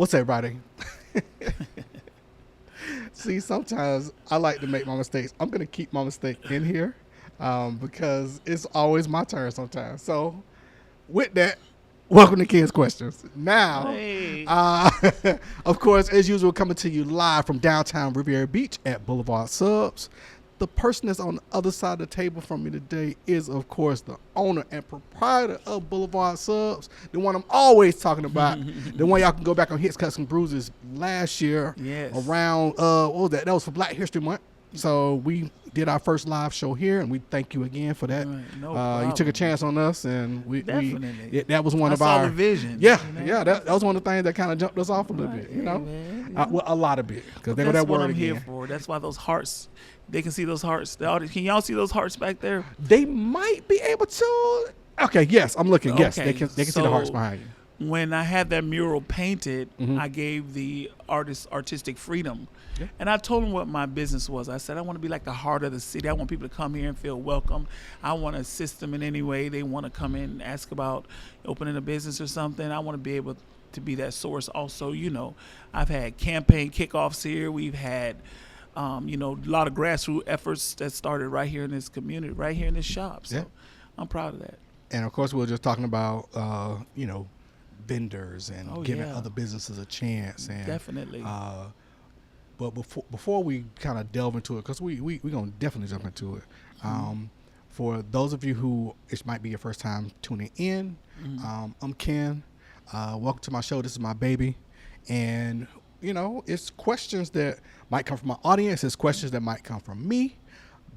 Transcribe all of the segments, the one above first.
What's up, everybody? See, sometimes I like to make my mistakes. I'm going to keep my mistake in here because it's always my turn sometimes. So, with that, welcome to Kenn's Questions. Now, Hey. of course, as usual, coming to you live from downtown Riviera Beach at Blvd Subs. The person that's on the other side of the table from me today is, of course, the owner and proprietor of Blvd Subs, the one I'm always talking about, the one y'all can go back on Hits, Cuts, and Bruises last year around, what was that? That was for Black History Month. So we did our first live show here, and we thank you again for that. Right, no problem. You took a chance on us, and Definitely. that was one I of saw our the vision. Yeah, you know? yeah, that was one of the things that kind of jumped us off a little Right, bit, you hey, know, man, well, a lot of it, because they go That's that what word I'm again. here for. That's why those hearts, they can see those hearts. The audience, can y'all see those hearts back there? They might be able to. Okay, yes, I'm looking. Yes, Okay, they can see the hearts so behind you. When I had that mural painted, I gave the artist artistic freedom. Yeah. And I told them what my business was. I said, I want to be like the heart of the city. I want people to come here and feel welcome. I want to assist them in any way they want to come in and ask about opening a business or something. I want to be able to be that source. Also, I've had campaign kickoffs here. We've had, a lot of grassroots efforts that started right here in this community, right here in this shop. So Yeah. I'm proud of that. And of course, we were just talking about, vendors and giving yeah. other businesses a chance. And Definitely. but before we kind of delve into it, because we gonna definitely jump into it. For those of you who it might be your first time tuning in, I'm Kenn. Welcome to my show. This is my baby, and it's questions that might come from my audience. It's questions that might come from me,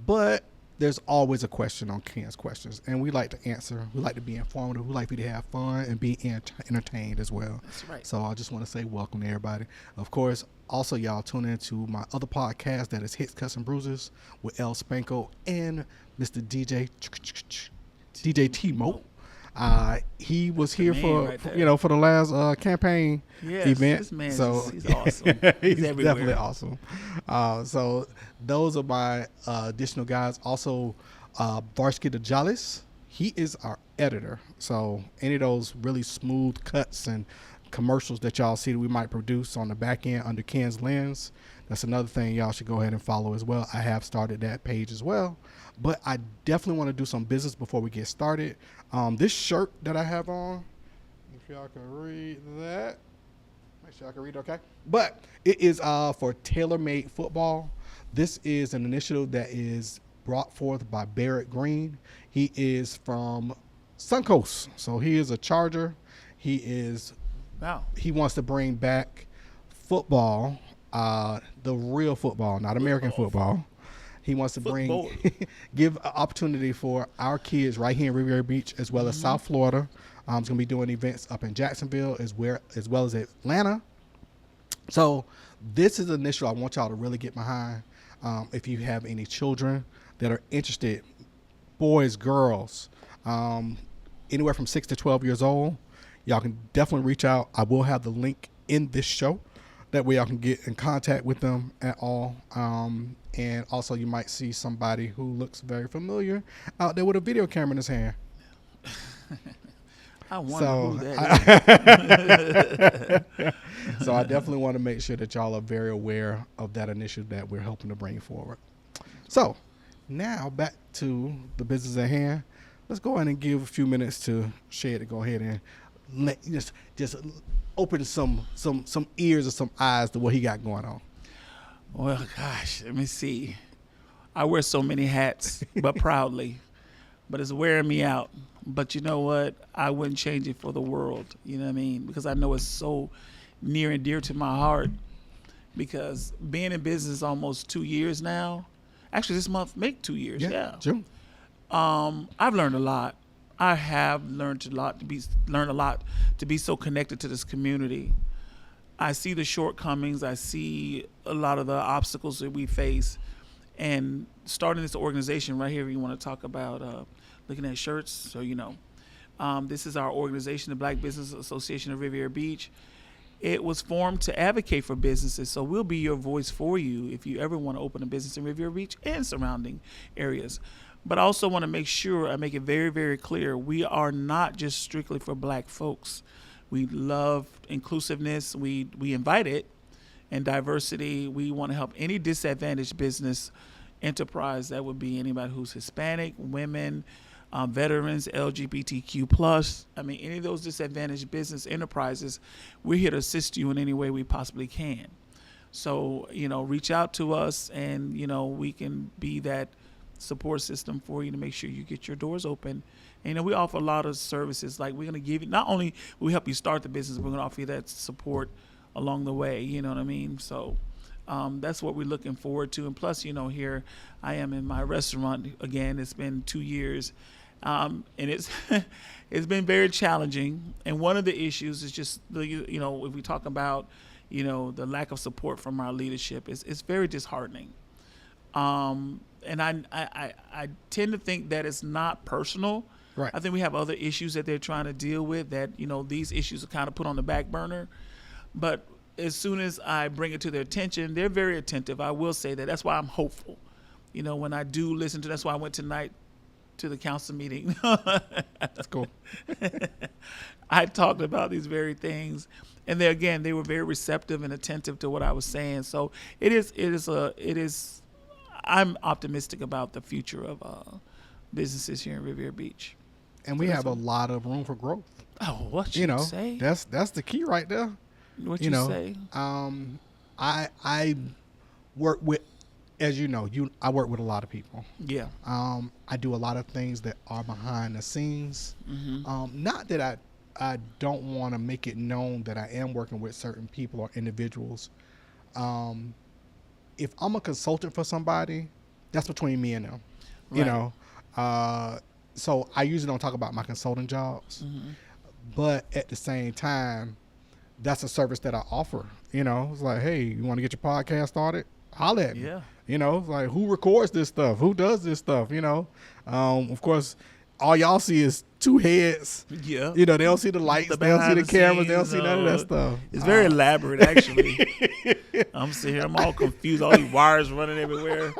but there's always a question on Kenn's Questions, and we like to answer. We like to be informative. We like for you to have fun and be entertained as well. That's right. So I just want to say welcome to everybody. Of course, also y'all tune into my other podcast that is Hits, Cuts, and Bruises with El Spanko and Mr. DJ T-Mo. He was here man right for the last campaign event. This man, so he's awesome. he's everywhere. definitely awesome. So those are my additional guys. Also, Varsky the Jollis, he is our editor. So any of those really smooth cuts and commercials that y'all see that we might produce on the back end under Kenn's Lens, that's another thing y'all should go ahead and follow as well. I have started that page as well. But I definitely want to do some business before we get started. This shirt that I have on, if y'all can read that, make sure I can read it, okay? But it is for TaylorMade Football. This is an initiative that is brought forth by Barrett Green. He is from Suncoast, so he is a Charger. He wants to bring back football, the real football, not American football. He wants to give an opportunity for our kids right here in Riviera Beach as well as South Florida. He's going to be doing events up in Jacksonville as well as Atlanta. So this is an initiative I want y'all to really get behind. If you have any children that are interested, boys, girls, anywhere from 6 to 12 years old, y'all can definitely reach out. I will have the link in this show. That way y'all can get in contact with them at all. And also you might see somebody who looks very familiar out there with a video camera in his hand. I wonder who that is. So I definitely want to make sure that y'all are very aware of that initiative that we're helping to bring forward. So now back to the business at hand. Let's go ahead and give a few minutes to Shay to go ahead and just open some ears or some eyes to what he got going on. Well, gosh, let me see. I wear so many hats, but proudly. But it's wearing me out. But you know what? I wouldn't change it for the world. You know what I mean? Because I know it's so near and dear to my heart. Because being in business almost 2 years now. Actually, this month make 2 years. Yeah. June. I've learned a lot. I have learned a lot to be so connected to this community. I see the shortcomings. I see a lot of the obstacles that we face. And starting this organization right here, you want to talk about looking at shirts. So, this is our organization, the Black Business Association of Riviera Beach. It was formed to advocate for businesses. So we'll be your voice for you if you ever want to open a business in Riviera Beach and surrounding areas. But I also want to make sure I make it very, very clear, we are not just strictly for black folks. We love inclusiveness. We invite it, and diversity. We want to help any disadvantaged business enterprise. That would be anybody who's Hispanic, women, veterans, LGBTQ plus. I mean, any of those disadvantaged business enterprises. We're here to assist you in any way we possibly can. So, reach out to us, and, we can be that support system for you to make sure you get your doors open. And, we offer a lot of services. Like, we're going to give you, not only will we help you start the business, we're going to offer you that support along the way. You know what I mean? So that's what we're looking forward to. And plus, here I am in my restaurant again. It's been 2 years. And it's it's been very challenging. And one of the issues is just, if we talk about, the lack of support from our leadership, it's very disheartening. And I tend to think that it's not personal. Right. I think we have other issues that they're trying to deal with that, these issues are kind of put on the back burner. But as soon as I bring it to their attention, they're very attentive. I will say that. That's why I'm hopeful. When I do listen to, that's why I went tonight to the council meeting. That's cool. I talked about these very things, and they were very receptive and attentive to what I was saying. So it is. I'm optimistic about the future of businesses here in Riviera Beach. And we have a lot of room for growth. Oh, what you say? That's the key right there. What you say? I work with, as I work with a lot of people. Yeah. I do a lot of things that are behind the scenes. Mm-hmm. Not that I don't want to make it known that I am working with certain people or individuals. If I'm a consultant for somebody, that's between me and them. Right. So I usually don't talk about my consulting jobs. Mm-hmm. But at the same time, that's a service that I offer. It's like, hey, you want to get your podcast started? Holler at me. Yeah. It's like, who records this stuff? Who does this stuff? Of course, all y'all see is two heads. Yeah. They don't see the lights. They don't see the cameras. They don't see none of that stuff. It's very elaborate, actually. I'm sitting here. I'm all confused. All these wires running everywhere.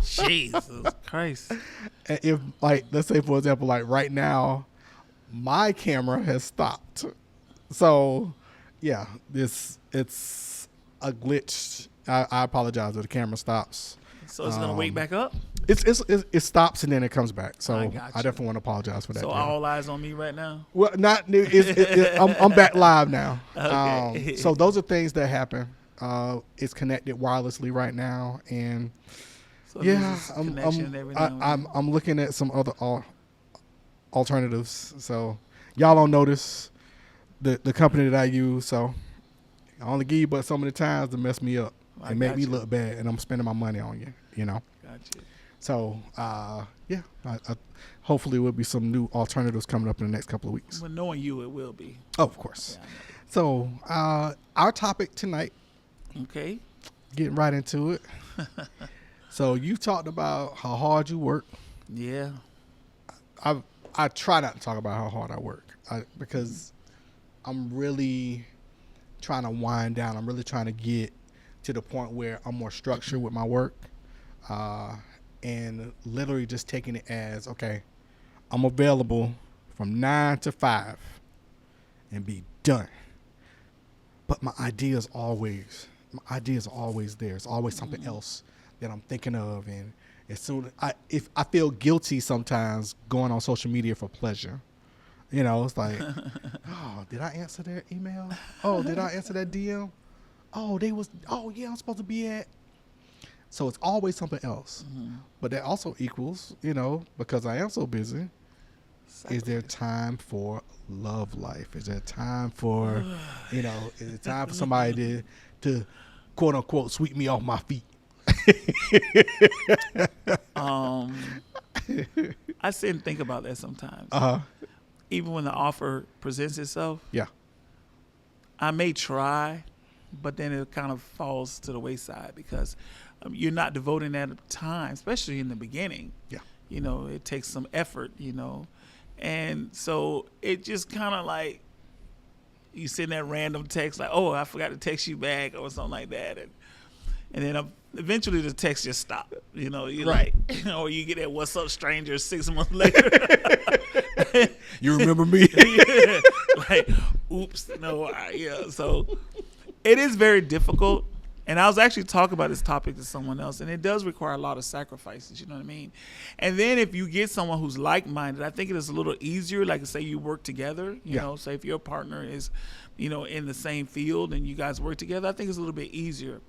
Jesus Christ. And if, let's say, for example, right now, my camera has stopped. So, yeah, it's a glitch. I apologize if the camera stops. So it's gonna wake back up. It stops and then it comes back. So I gotcha. definitely want to apologize for that. So all eyes on me right now. Well, not. I'm back live now. Okay. So those are things that happen. It's connected wirelessly right now, and So I'm looking at some other alternatives. So y'all don't notice the company that I use. So I only give you but so many times to mess me up and make me look bad, and I'm spending my money on you. Gotcha. So I hopefully will be some new alternatives coming up in the next couple of weeks. Well, knowing you, it will be. Oh, of course. Yeah, So our topic tonight, okay. getting right into it. So you talked about how hard you work. Yeah. I try not to talk about how hard I work because I'm really trying to wind down. I'm really trying to get to the point where I'm more structured with my work, and literally just taking it as, okay, I'm available from 9 to 5 and be done. But my idea is always there. It's always something else that I'm thinking of, and as soon if I feel guilty sometimes going on social media for pleasure. It's like, oh, did I answer their email? Oh, did I answer that DM? Oh, yeah, I'm supposed to be at. So it's always something else. Mm-hmm. But that also equals, because I am so busy, exactly. Is there time for love life? Is there time for, is it time for somebody to quote unquote sweep me off my feet? I sit and think about that sometimes. Even when the offer presents itself. Yeah. I may try, but then it kind of falls to the wayside because you're not devoting that time, especially in the beginning. Yeah. It takes some effort, And so it just kind of like you send that random text like, oh, I forgot to text you back or something like that. And then eventually the text just stops. You're right. Like, or you get that what's up stranger 6 months later. You remember me? Like, Oops, no, yeah. So it is very difficult. And I was actually talking about this topic to someone else, and it does require a lot of sacrifices, you know what I mean? And then if you get someone who's like-minded, I think it is a little easier, like say you work together, you know, say if your partner is, you know, in the same field and you guys work together, I think it's a little bit easier.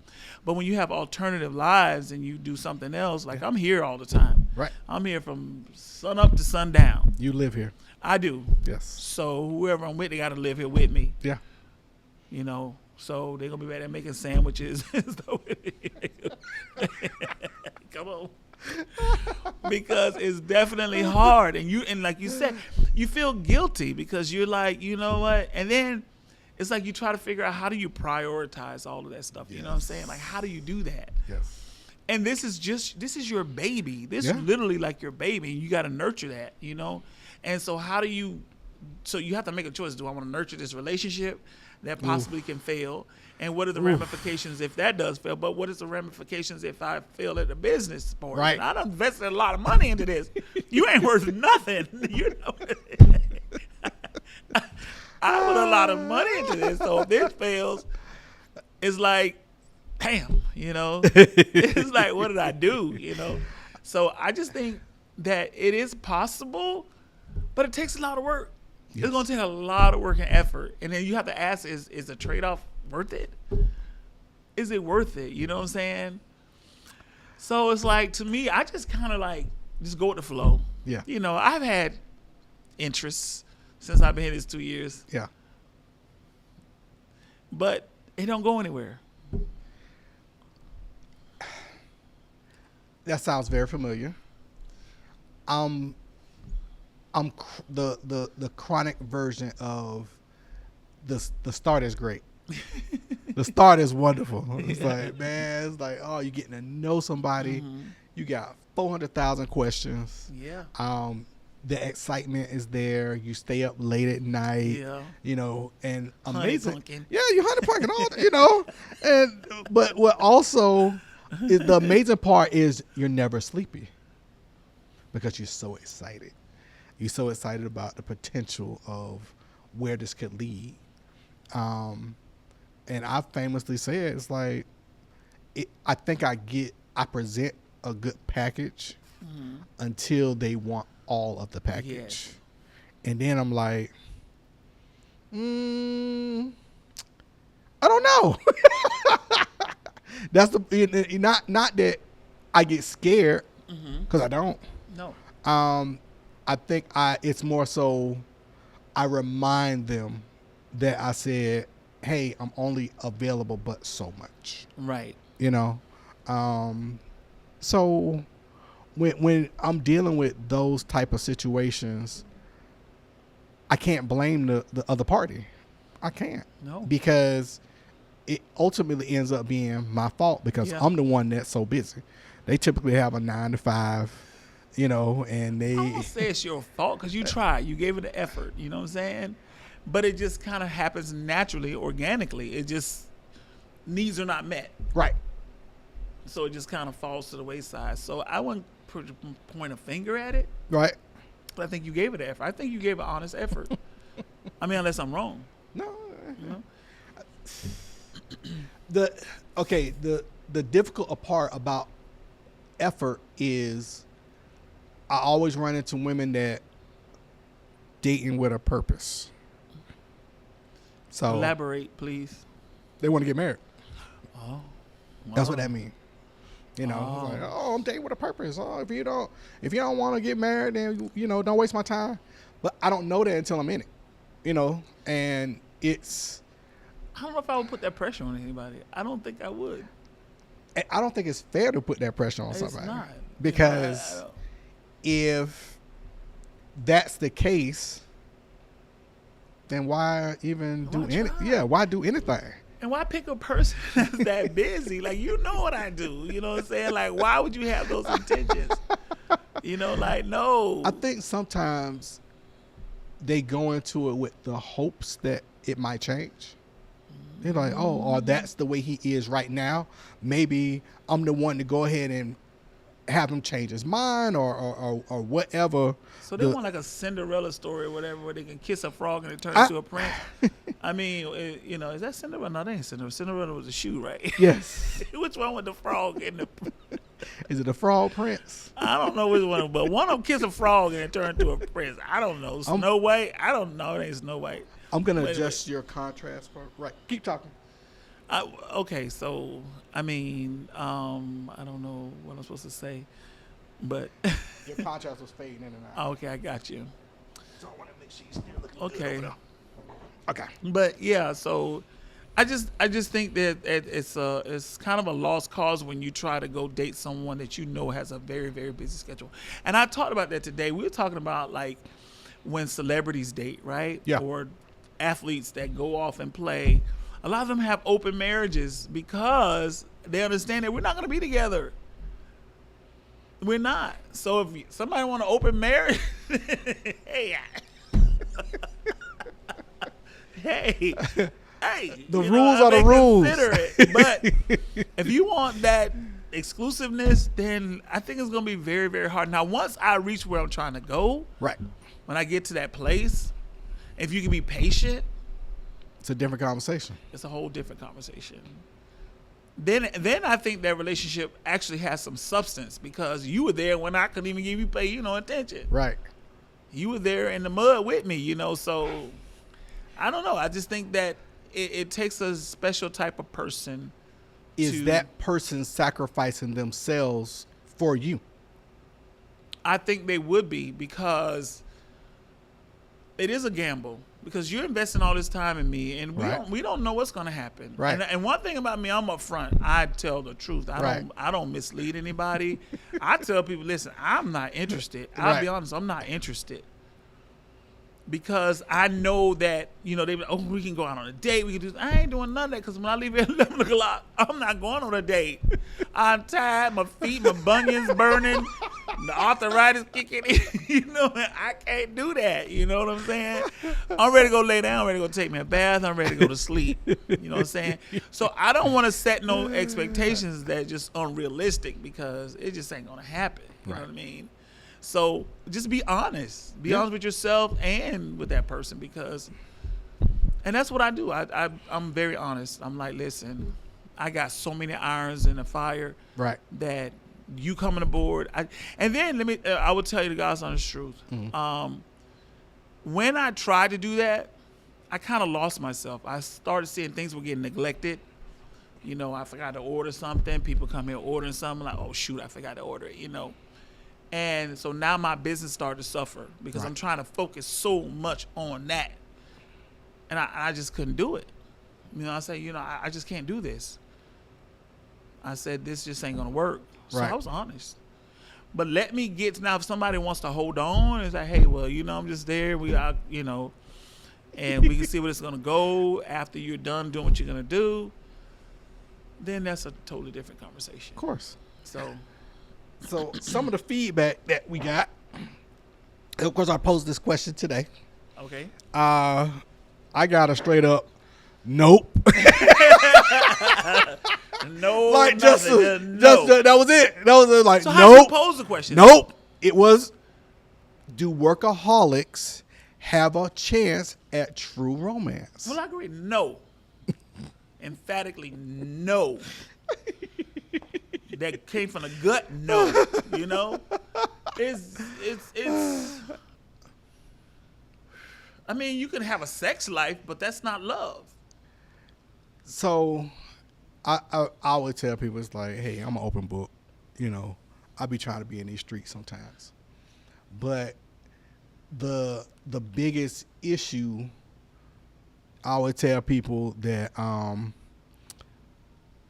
But when you have alternative lives and you do something else, like I'm here all the time. Right. I'm here from sun up to sundown. You live here. I do. Yes. So whoever I'm with, they got to live here with me. Yeah. You know, so they're going to be back there making sandwiches. Come on. Because it's definitely hard. And like you said, you feel guilty because you're like, you know what? And then it's like you try to figure out how do you prioritize all of that stuff. You know what I'm saying? Like, how do you do that? Yes. And this is your baby. This is literally like your baby. And you got to nurture that, you know? And so so you have to make a choice. Do I want to nurture this relationship that possibly can fail? And what are the ramifications if that does fail? But what is the ramifications if I fail at the business part? Right. And I done invested a lot of money into this. You ain't worth nothing. You know. I put a lot of money into this. So if this fails, it's like, damn, you know. It's like, what did I do? You know. So I just think that it is possible, but it takes a lot of work. Yes. It's going to take a lot of work and effort. And then you have to ask, is the trade-off worth it? Is it worth it? You know what I'm saying? So it's like, to me, I just kind of like, just go with the flow. Yeah. You know, I've had interests since I've been here these 2 years. Yeah. But it don't go anywhere. That sounds very familiar. I'm the chronic version of the start is great. The start is wonderful. It's like, man, it's like, oh, you're getting to know somebody. Mm-hmm. You got 400,000 questions. Yeah. The excitement is there. You stay up late at night. Yeah. You know, and amazing. Honey yeah, you honey punking all, you know. And but what also is the amazing part is you're never sleepy because you're so excited. You're so excited about the potential of where this could lead. And I famously said, it's like, I think I present a good package until they want all of the package. Yes. And then I'm like, I don't know. That's not that I get scared, because I don't. No. I think it's more so I remind them that I said, hey, I'm only available but so much. Right. You know? So when I'm dealing with those type of situations, I can't blame the other party. I can't. No. Because it ultimately ends up being my fault because I'm the one that's so busy. They typically have a 9 to 5. You know, and they... I won't say it's your fault because you tried. You gave it the effort. You know what I'm saying? But it just kind of happens naturally, organically. It just... needs are not met. Right. So it just kind of falls to the wayside. So I wouldn't point a finger at it. Right. But I think you gave it the effort. I think you gave an honest effort. I mean, unless I'm wrong. No. You know? The difficult part about effort is... I always run into women that dating with a purpose. So elaborate, please. They want to get married. Oh, wow. That's what that means. You know, like, I'm dating with a purpose. Oh, if you don't want to get married, then don't waste my time. But I don't know that until I'm in it. You know, and it's. I don't know if I would put that pressure on anybody. I don't think I would. I don't think it's fair to put that pressure on somebody. It's not. Because if that's the case, then why even do anything? Yeah, why do anything? And why pick a person that's that busy? Like, you know what I do. You know what I'm saying? Like, why would you have those intentions? Like, no. I think sometimes they go into it with the hopes that it might change. They're like, or that's the way he is right now. Maybe I'm the one to go ahead and have him change his mind or whatever. So they want like a Cinderella story or whatever, where they can kiss a frog and it turns into a prince. I mean, is that Cinderella? No, that ain't Cinderella. Cinderella was a shoe, right? Yes. Which one with the frog and the? Is it a frog prince? I don't know which one, but one of them kiss a frog and it turned into a prince. I don't know. Snow White? I don't know. It ain't Snow White. I'm gonna adjust your contrast part. Right. Keep talking. Okay, so I mean, I don't know what I'm supposed to say, but Your contrast was fading in and out. okay, I got you. So I want to make sure you're still looking Okay. good over there. Okay. But yeah, so I just think that it's kind of a lost cause when you try to go date someone that you know has a very, very busy schedule. And I talked about that today. We were talking about like when celebrities date, right? Yeah. Or athletes that go off and play. A lot of them have open marriages because they understand that we're not going to be together. We're not. So if somebody want to open marriage, hey, hey, The rules are the rules. Consider it. But if you want that exclusiveness, then I think it's going to be very, very hard. Now, once I reach where I'm trying to go, Right. when I get to that place, if you can be patient, It's a different conversation. it's a whole different conversation. Then I think that relationship actually has some substance because you were there when I couldn't even give you attention. Right. You were there in the mud with me, so I don't know. I just think that it takes a special type of person. Is that person sacrificing themselves for you? I think they would be because it is a gamble. Because you're investing all this time in me, and we don't know what's going to happen. Right. And one thing about me, I'm upfront. I tell the truth. I don't mislead anybody. I tell people, listen, I'm not interested. I'll be honest, I'm not interested. Because I know that, they be like, we can go out on a date. We can do this. I ain't doing none of that because when I leave at 11 o'clock, I'm not going on a date. I'm tired. My feet, my bunions burning. The arthritis kicking in. I can't do that. You know what I'm saying? I'm ready to go lay down. I'm ready to go take me a bath. I'm ready to go to sleep. You know what I'm saying? So I don't want to set no expectations that are just unrealistic because it just ain't going to happen. You know what I mean? So just be honest. Be honest with yourself and with that person and that's what I do. I'm very honest. I'm like, listen, I got so many irons in the fire that you coming aboard. And then I will tell you the God's honest truth. Mm-hmm. When I tried to do that, I kind of lost myself. I started seeing things were getting neglected. I forgot to order something. People come here ordering something like, oh shoot, I forgot to order it, And so now my business started to suffer because I'm trying to focus so much on that. And I just couldn't do it. I say, I just can't do this. I said, this just ain't going to work. So I was honest. But let me get to now, if somebody wants to hold on and say, hey, well, I'm just there. We are, and we can see where it's going to go after you're done doing what you're going to do. Then that's a totally different conversation. Of course. So some of the feedback that we got, of course, I posed this question today. Okay. I got a straight up nope. No, like no. that was it. That was like so nope. how did you pose the question? Nope. It was, do workaholics have a chance at true romance? Well, I agree. No. Emphatically, no. That came from the gut. No. It's. I mean, you can have a sex life, but that's not love. So, I would tell people, it's like, hey, I'm an open book. I be trying to be in these streets sometimes, but the biggest issue, I would tell people that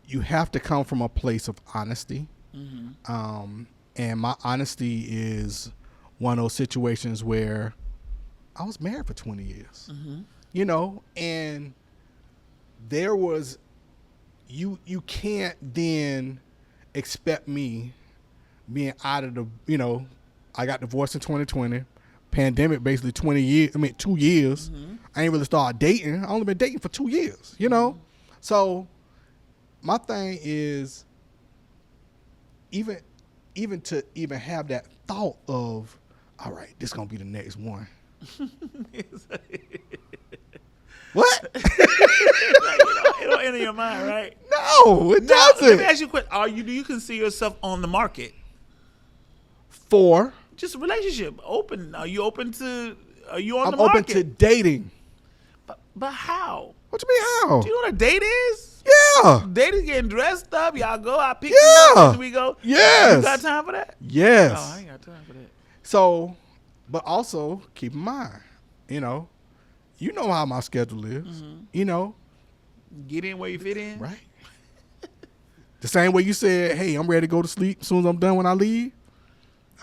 you have to come from a place of honesty. Mm-hmm. And my honesty is one of those situations where I was married for 20 years, and there was, you can't then expect me being out of the, I got divorced in 2020, pandemic basically 20 years, 2 years. Mm-hmm. I ain't really started dating. I only been dating for 2 years, Mm-hmm. So my thing is, even even to even have that thought of, all right, this gonna be the next one. What? It don't enter your mind, right? No, it Now, doesn't. let me ask you a question. Do you consider yourself on the market? For Just a relationship. Open. Are you open to? Are you on I'm the market? open to dating. But how? What you mean how? Do you know what a date is? Yeah. Dating getting dressed up. Y'all go. I pick you Yeah. up and we go. Yes. You got time for that? Yes. Oh, I ain't got time for that. So, but also keep in mind, you know how my schedule is. Mm-hmm. You know, Get in where you fit in. right? The same way you said, "Hey, I'm ready to go to sleep as soon as I'm done when I leave."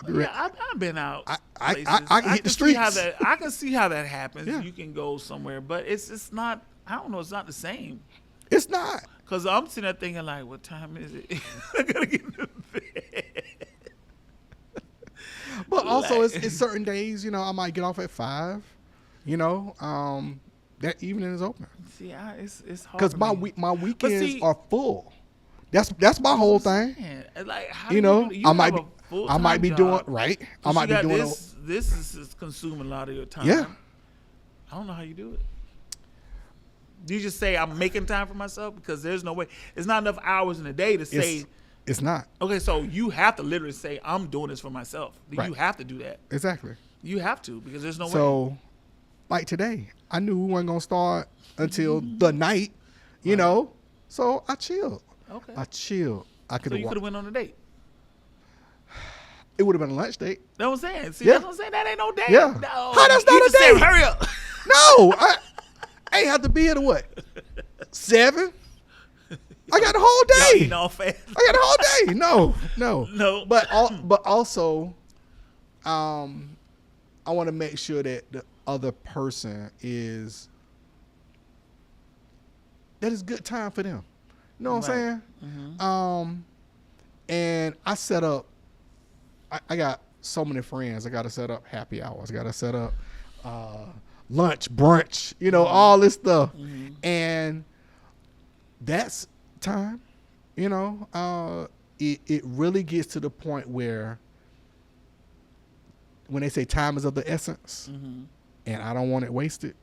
I'll be ready. Yeah, I've been out. I places. can hit the see how streets. I can see how that happens. Yeah. You can go somewhere, but it's not. I don't know. It's not the same. It's not. Cause I'm sitting there thinking like, what time is it? I gotta get into bed. But also, Like- it's certain days. I might get off at 5. That evening is open See, it's hard. because for my me. my weekends see- are full. That's my whole thing. Man, like, how You do know, do- you I might have be a full-time I might be job, doing right. I 'cause might you be got doing this is consuming a lot of your time. Yeah. I don't know how you do it. Do you just say I'm making time for myself? Because there's no way. It's not enough hours in a day to say. It's not Okay, so you have to literally say I'm doing this for myself. Right. You have to do that. exactly. You have to because there's no way. So, like today, I knew we weren't gonna start until the night. So I chilled. Okay. I chilled. I could So you have could have went on a date. It would have been a lunch date. That's what I'm saying. See, Yeah. that's what I'm saying. That ain't no date. Yeah. No. How that's You not a just said, date? hurry up. No, I ain't have to be here to what? 7? I got the whole Y'all day. eating all fast. I got the whole day. No. No. But also, I want to make sure that the other person is that is good time for them. You know what I'm saying? Mm-hmm. And I set up. I got so many friends. I got to set up happy hours. I got to set up lunch, brunch. All this stuff, and that's time. It really gets to the point where when they say time is of the essence, and I don't want it wasted.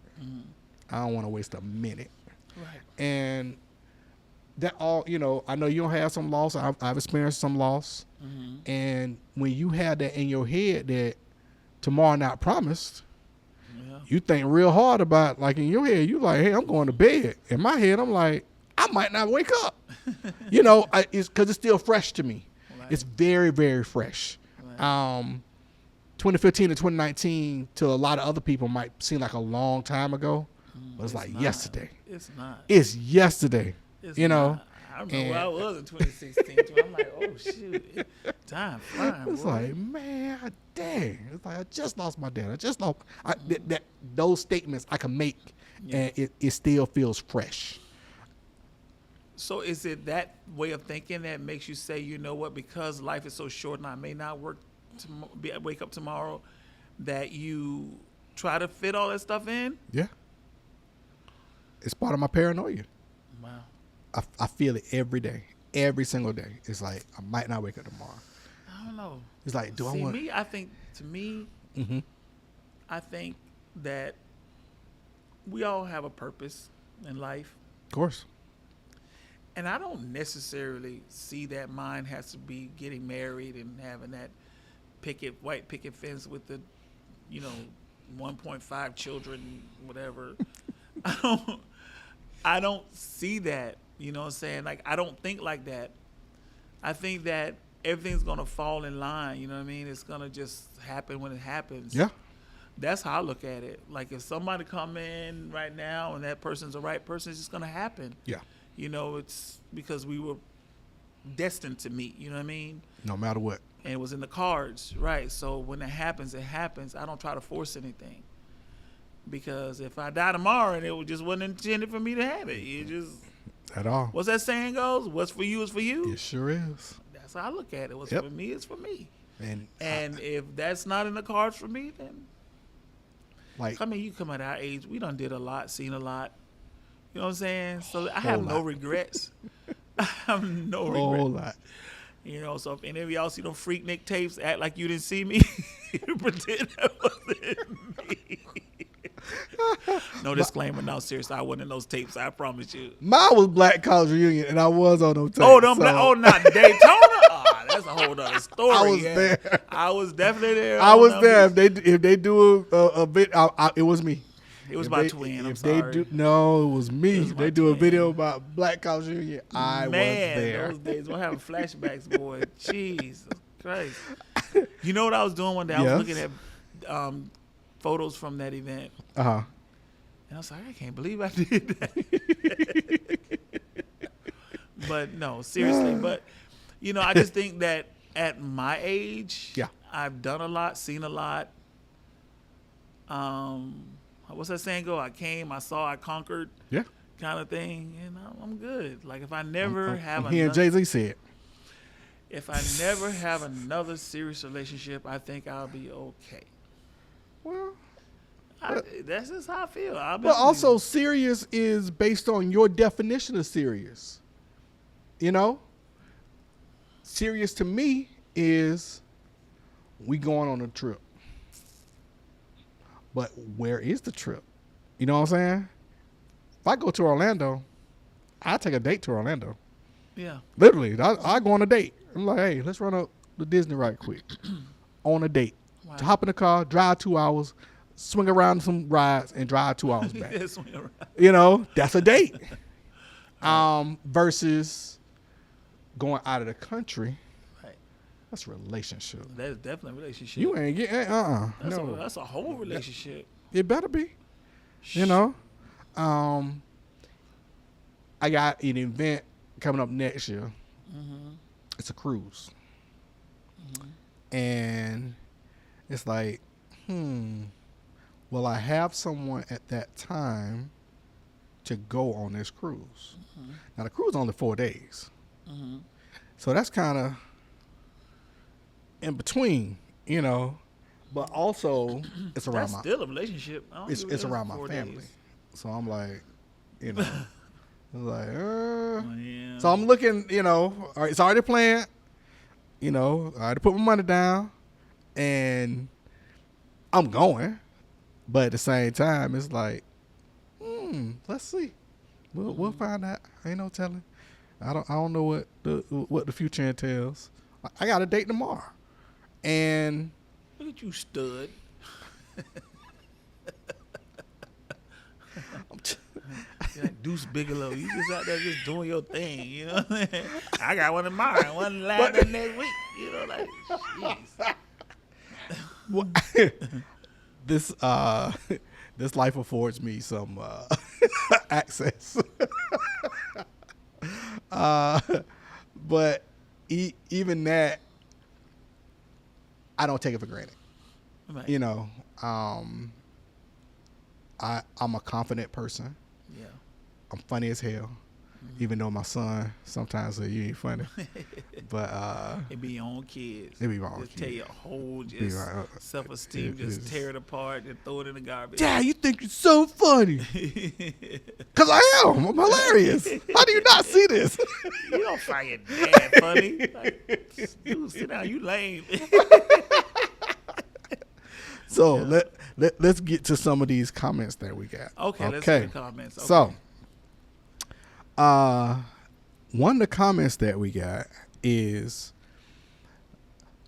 I don't want to waste a minute. Right. And that all, I know you don't have some loss. I've experienced some loss. And when you have that in your head that tomorrow not promised, Yeah. you think real hard about, like in your head, you like, hey, I'm going to bed. In my head, I'm like, I might not wake up. It's because it's still fresh to me. Right. It's very, very fresh. Right. 2015 to 2019 to a lot of other people might seem like a long time ago, but it's like not. yesterday. It's not. It's yesterday. It's you know, not. I remember where I was in 2016. I'm like, oh shoot, time flying. It's boy. like, man, dang. It's like I just lost my dad. I just lost. Those statements I can make, Yeah. and it still feels fresh. So is it that way of thinking that makes you say, you know what, because life is so short and I may not wake up tomorrow, that you try to fit all that stuff in? Yeah. It's part of my paranoia. Wow. I feel it every day, every single day. It's like I might not wake up tomorrow. I don't know. It's like, do See, I want? me, I think, to me, Mm-hmm. I think that we all have a purpose in life. Of course. And I don't necessarily see that mine has to be getting married and having that white picket fence with the, 1.5 children, whatever. I don't see that. You know what I'm saying? Like, I don't think like that. I think that everything's going to fall in line. You know what I mean? It's going to just happen when it happens. Yeah. That's how I look at it. Like, if somebody come in right now and that person's the right person, it's just going to happen. Yeah. It's because we were destined to meet. You know what I mean? No matter what. And it was in the cards, right? So when it happens, it happens. I don't try to force anything. Because if I die tomorrow and it just wasn't intended for me to have it, you just... At all. What's that saying goes? What's for you is for you. It sure is. That's how I look at it. What's Yep. for me is for me. And If that's not in the cards for me, then like I mean, you come at our age, we done did a lot, seen a lot. You know what I'm saying? So I Whole have no lot. regrets. I have no whole regrets. lot. You know, so if any of y'all see them Freaknik tapes, act like you didn't see me. Pretend that wasn't me. No disclaimer. No, seriously, I wasn't in those tapes. I promise you. Mine was Black College Reunion, and I was on those tapes. Oh, not Daytona. Oh, that's a whole other story. I was there. I was definitely there. I was there. If they do a bit, it was me. It was If my they- twin. I'm if sorry. they do, no, it was me. It was If my they do a twin. video about Black College Reunion, I was there. Those days, we're having flashbacks, boy. Jesus Christ. You know what I was doing one day? I was looking at photos from that event. Uh-huh. And I was like, I can't believe I did that. But no, seriously. But, you know, I just think that at my age, Yeah. I've done a lot, seen a lot. What's that saying go? I came, I saw, I conquered Yeah. kind of thing. And I'm good. Like if I never have I'm hearing Jay-Z say it. if I never have another serious relationship, I think I'll be okay. Well, That's just how I feel. but also serious is based on your definition of serious. You know? Serious to me is we going on a trip. But where is the trip? You know what I'm saying? If I go to Orlando, I take a date to Orlando. Yeah. Literally, I go on a date. I'm like, hey, let's run up to Disney right quick. On a date. Wow. To hop in the car, drive 2 hours, swing around some rides, and drive 2 hours back. Yeah, swing around. You know, that's a date. Versus going out of the country. Right. That's a relationship. That is definitely a relationship. You ain't getting no. That's a whole relationship. It better be. You know. I got an event coming up next year. Mm-hmm. It's a cruise. And it's like, will I have someone at that time to go on this cruise? Now the cruise is only 4 days. So that's kind of in between, you know, but also it's around That's still a relationship. I don't do it's that around for my 4 family. days. So I'm like, you know, I was like, Yeah. So I'm looking, you know, all right, it's already planned. You know, I already put my money down, and I'm going. But at the same time, it's like, let's see. We'll find out. Ain't no telling. I don't know what the future entails. I got a date tomorrow, and Look at you, stud. You're like Deuce Bigelow. You just out there just doing your thing, you know what I'm saying? I got one tomorrow, one last next week. You know, like, jeez. this life affords me some access. But even that, I don't take it for granted. Right. You know, I'm a confident person. Yeah. I'm funny as hell, even though my son sometimes say you ain't funny. But It be your own kids. It be my own just tear kids. your whole Be just right. self-esteem, It just is. tear it apart and throw it in the garbage. Dad, you think you're so funny? Cause I am. I'm hilarious. How do you not see this? You don't find your dad funny. Like, dude, sit down. You lame. So let's get to some of these comments that we got. Okay, let's get the comments. Okay. So, one of the comments that we got is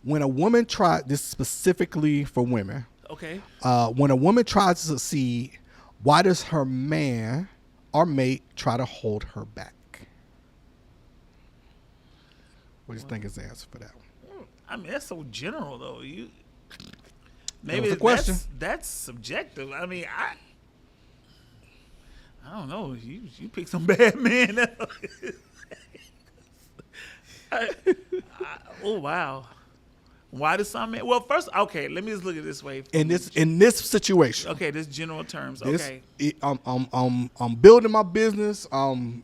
when a woman this specifically for women. Okay. When a woman tries to succeed, why does her man or mate try to hold her back? What do you think is the answer for that one? I mean, that's so general, though. That Maybe was the question. That's subjective. I mean, I don't know. You pick some bad men. Oh wow. Why does some men? Well, first, okay. Let me just look at it this way. In this situation, Okay, this general terms. this, Okay. I'm building my business. I'm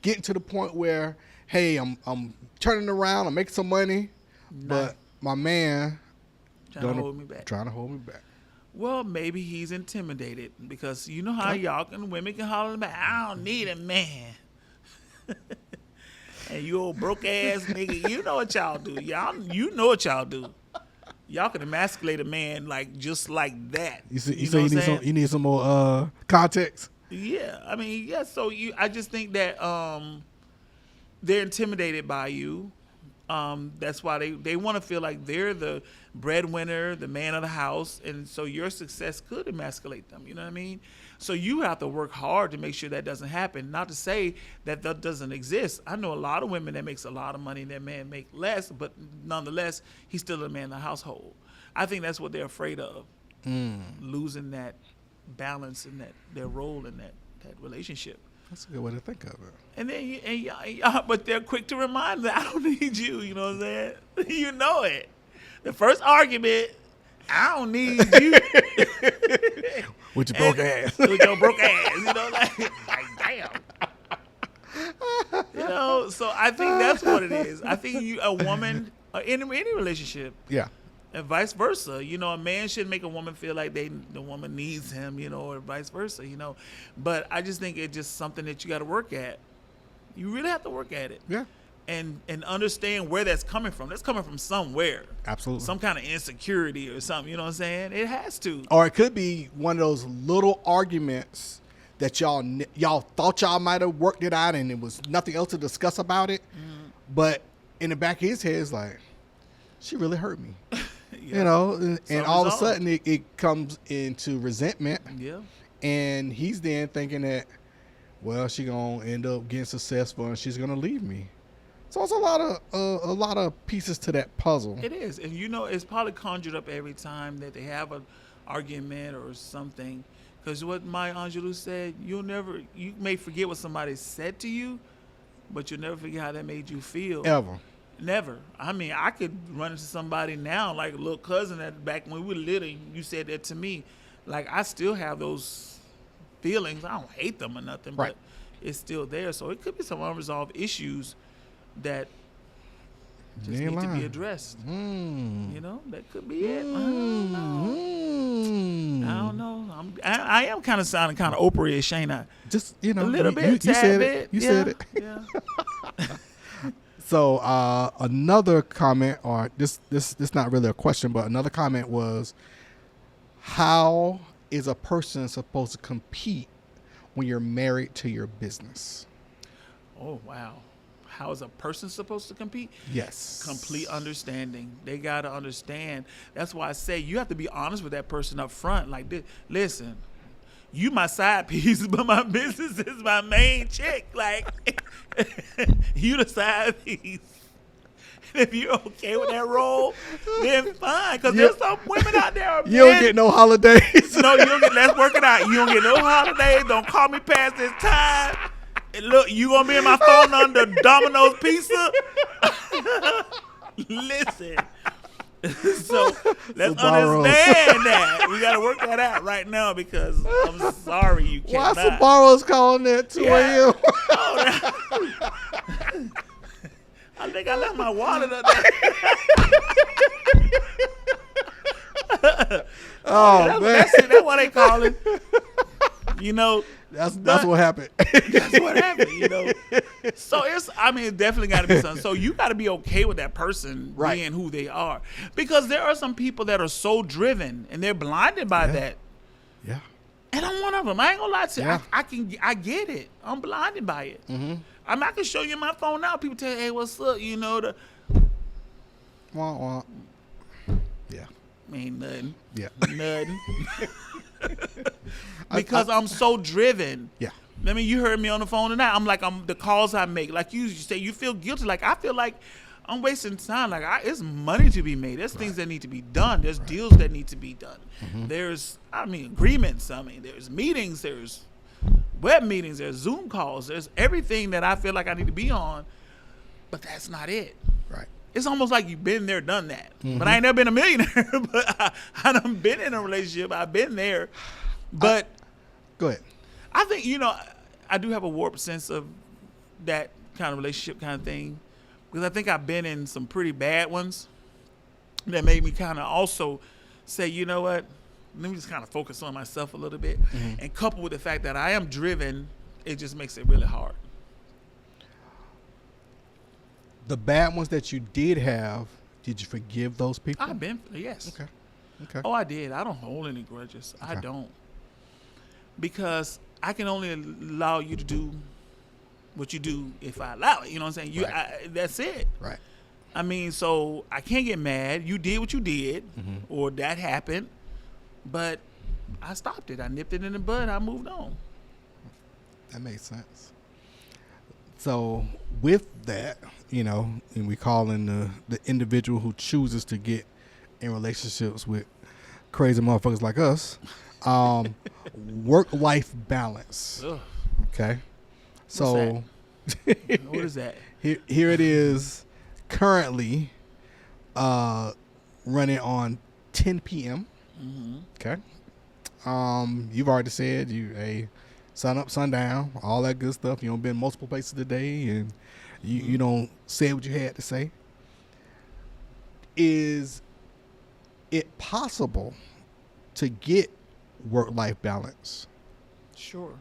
getting to the point where, hey, I'm turning around. I'm making some money, but my man Trying to hold me back. Trying to hold me back. Well, maybe he's intimidated because you know how women can holler back. I don't need a man. And you old broke ass nigga, you know what y'all do. You know what y'all do. Y'all can emasculate a man like just like that. You say know you what I'm saying? you need some more context. Yeah, I mean, yeah. So I just think that they're intimidated by you. That's why they want to feel like they're the breadwinner, the man of the house, and so your success could emasculate them. You know what I mean? So you have to work hard to make sure that doesn't happen. Not to say that that doesn't exist. I know a lot of women that makes a lot of money and that man make less, but nonetheless, he's still a man of the household. I think that's what they're afraid of, losing that balance and their role in that relationship. That's a good way to think of it. And then, y'all, but they're quick to remind that I don't need you. You know what I'm saying? You know it. The first argument, I don't need you. With your broke ass. With your broke ass. You know, like damn. You know, so I think that's what it is. I think a woman, in any relationship, Yeah. and vice versa. You know, a man shouldn't make a woman feel like the woman needs him, you know, or vice versa, you know. But I just think it's just something that you got to work at. You really have to work at it. Yeah. And understand where that's coming from. That's coming from somewhere. Absolutely. Some kind of insecurity or something, you know what I'm saying? It has to. Or it could be one of those little arguments that y'all thought y'all might have worked it out and it was nothing else to discuss about it. But in the back of his head, it's like, she really hurt me. Yeah. You know, and all of a resolve. sudden it comes into resentment. Yeah. And he's then thinking that, well, she gonna end up getting successful and she's gonna leave me. So it's a lot of pieces to that puzzle. It is. And you know, it's probably conjured up every time that they have an argument or something. Because what Maya Angelou said, you may forget what somebody said to you, but you'll never forget how that made you feel. Ever. Never. I mean, I could run into somebody now, like a little cousin that back when we were little, you said that to me. Like, I still have those feelings. I don't hate them or nothing, Right. but it's still there. So it could be some unresolved issues that just You ain't need to be lying. addressed. Mm. You know, that could be it. I don't know. I am kind of sounding kind of Oprah-ish, ain't I? Just, you know, A little bit, you tad said bit. it. You Yeah, said it. Yeah. So another comment, or this not really a question, but another comment was, how is a person supposed to compete when you're married to your business? Oh, wow. How is a person supposed to compete? Yes. Complete understanding. They got to understand. That's why I say you have to be honest with that person up front. Like, listen, you my side piece, but my business is my main chick. Like, you the side piece. And if you're okay with that role, then fine. Because there's some women out there, You don't get no holidays. No, you don't get. Let's work it out. You don't get no holidays. Don't call me past this time. And look, you gonna be in my phone under Domino's Pizza. Listen. So let's Sbarro's. understand that. We gotta work that out right now because I'm sorry you Why cannot. Sbarro's calling at 2 Yeah. a.m.? I think I left my wallet up there. Oh, man. That's why they calling. You know. That's what happened. That's what happened, you know. So it definitely got to be something. So you got to be okay with that person Right. being who they are, because there are some people that are so driven and they're blinded by that. Yeah. And I'm one of them. I ain't gonna lie to you. Yeah. I get it. I'm blinded by it. Mm-hmm. I can show you my phone now. People tell you, hey, what's up? You know Wah, wah. Yeah. ain't nothing. Yeah. Nothing. Because I'm so driven. Yeah. I mean, you heard me on the phone tonight. I'm the calls I make. Like you say, you feel guilty. Like I feel like I'm wasting time. Like it's money to be made. There's things that need to be done. There's deals that need to be done. Mm-hmm. There's, agreements. There's meetings. There's web meetings. There's Zoom calls. There's everything that I feel like I need to be on. But that's not it. Right. It's almost like you've been there, done that. Mm-hmm. But I ain't never been a millionaire. But I done been in a relationship. I've been there. But Go ahead. I think, I do have a warped sense of that kind of relationship kind of thing, because I think I've been in some pretty bad ones that made me kind of also say, you know what, let me just kind of focus on myself a little bit. Mm-hmm. And coupled with the fact that I am driven, it just makes it really hard. The bad ones that you did have, did you forgive those people? I've been, yes. Okay. Oh, I did. I don't hold any grudges. I Okay. don't. Because I can only allow you to do what you do if I allow it. You know what I'm saying? Right. That's it. Right. I mean, so I can't get mad. You did what you did, or that happened, but I stopped it. I nipped it in the bud. I moved on. That makes sense. So with that, and we call in the individual who chooses to get in relationships with crazy motherfuckers like us, work-life balance. Ugh. Okay. So What is that? here it is, currently running on 10 p.m. Okay. You've already said sun up, sundown, all that good stuff. You don't been multiple places today, and you don't say what you had to say. Is it possible to get work-life balance? Sure.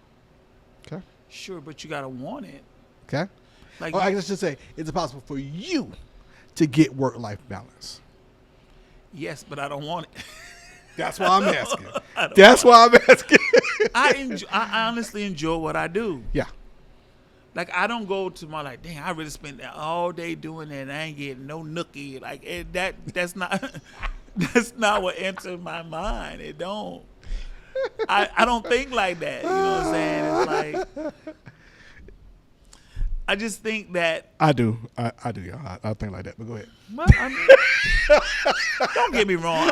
Okay. Sure, but you gotta want it. Okay. Like, I guess just say, is it possible for you to get work-life balance? yes, but I don't want it. That's why I'm asking. That's why I'm asking. I honestly enjoy what I do. Yeah. Like, I don't go to my, like, dang, I really spent all day doing that and I ain't getting no nookie. Like, that's not that's not what entered my mind. It don't. I don't think like that. You know what I'm saying? It's like, I just think that. I do. I do. Yeah. I think like that. But go ahead. Well, I mean, don't get me wrong.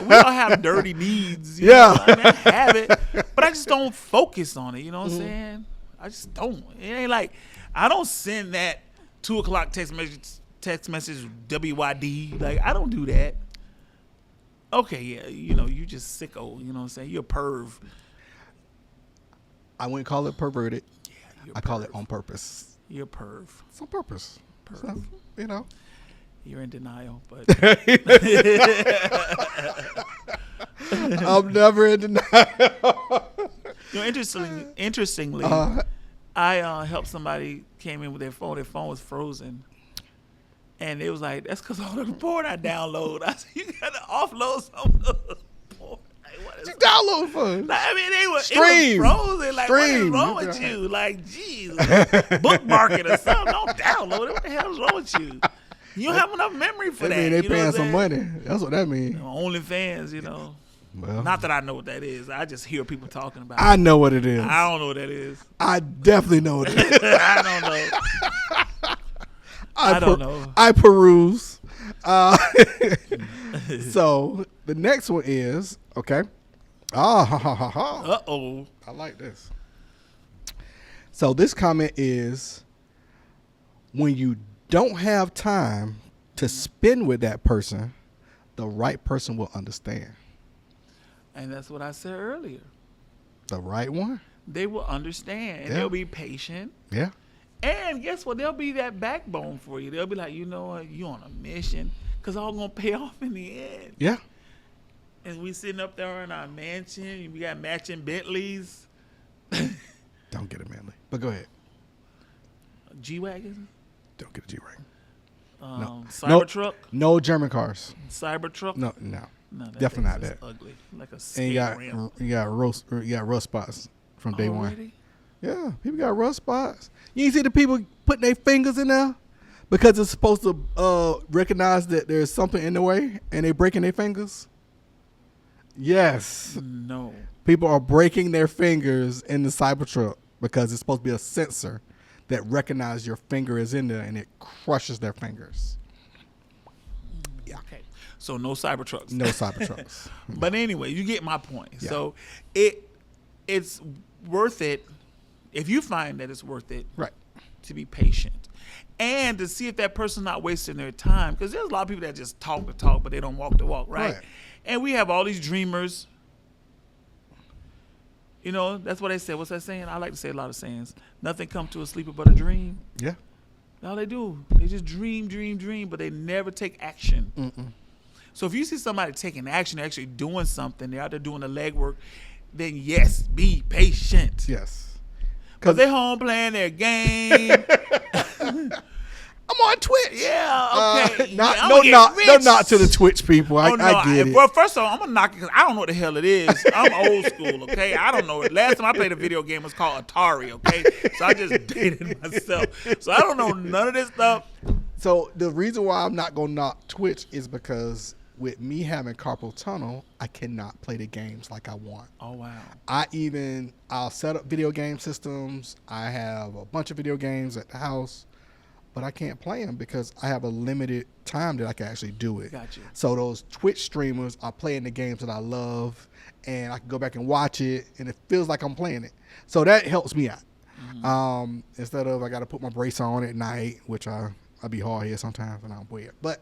We all have dirty needs. You Yeah. know? I mean, I have it, but I just don't focus on it. You know what I'm saying? I just don't. It ain't like I don't send that 2:00 text message WYD. Like, I don't do that. Okay, yeah, you just sicko. You know what I'm saying? You're a perv. I wouldn't call it perverted. Yeah, you're a I call perv. it on purpose. You're a perv. It's on purpose. Perv. So, You're in denial, but I'm never in denial. Interestingly, I helped somebody came in with their phone. Their phone was frozen, and it was like, that's because all the porn I download. I said, you got to offload some of the porn. Like, what is Download fun. Like, I mean, it was Stream. frozen. Like, what is Stream. wrong with you? Like, geez, bookmark it or something. Don't download it. What the hell is wrong with you? You don't have enough memory for That that. mean they you know paying what I'm some saying? money. That's what that means. OnlyFans, Well, Not that I know what that is. I just hear people talking about I it. know what it is. I don't know what that is. I definitely know what it is. I don't know. I don't know. I peruse. So the next one is okay. Ha. Uh-oh. I like this. So this comment is, when you don't have time to spend with that person, the right person will understand. And that's what I said earlier. The right one? They will understand. And Yeah. they'll be patient. Yeah. And guess what? They'll be that backbone for you. They'll be like, you know what? You on a mission. Because all going to pay off in the end. Yeah. And we sitting up there in our mansion. We got matching Bentleys. Don't get it manly. But go ahead. G-Wagon. Don't get a G-Wagon. Cybertruck. No. No German cars. Cybertruck. No. That Definitely thing's not just that. ugly. Like a And skate ramp. you got rust spots from day one. Already? Yeah, people got rust spots. You ain't see the people putting their fingers in there because it's supposed to recognize that there's something in the way, and they breaking their fingers. Yes, No. people are breaking their fingers in the Cybertruck because it's supposed to be a sensor that recognizes your finger is in there, and it crushes their fingers. Yeah, Okay. So no Cybertrucks. no Cybertrucks. But anyway, you get my point. Yeah. So it's worth it if you find that it's worth it Right. to be patient and to see if that person's not wasting their time, because there's a lot of people that just talk the talk but they don't walk the walk, right? And we have all these dreamers. That's what they said. What's that saying? I like to say a lot of sayings. Nothing comes to a sleeper but a dream. Yeah. All they do, they just dream, but they never take action. Mm-mm. So if you see somebody taking action, actually doing something, they're out there doing the legwork, then yes, be patient. Yes. Because they're home playing their game. I'm I'm on Twitch. Yeah, okay. Not, Yeah, I'm no, gonna not, get no, rich. not to the Twitch people. I get it. Well, first of all, I'm gonna knock it because I don't know what the hell it is. I'm old school, okay? I don't know it. Last time I played a video game was called Atari, okay? So I just dated myself. So I don't know none of this stuff. So the reason why I'm not gonna knock Twitch is because with me having carpal tunnel, I cannot play the games like I want. Oh wow. I'll set up video game systems. I have a bunch of video games at the house, but I can't play them because I have a limited time that I can actually do it. Gotcha. So those Twitch streamers are playing the games that I love, and I can go back and watch it, and it feels like I'm playing it. So that helps me out. Instead of I got to put my brace on at night, which I be hard here sometimes and I'm weird. But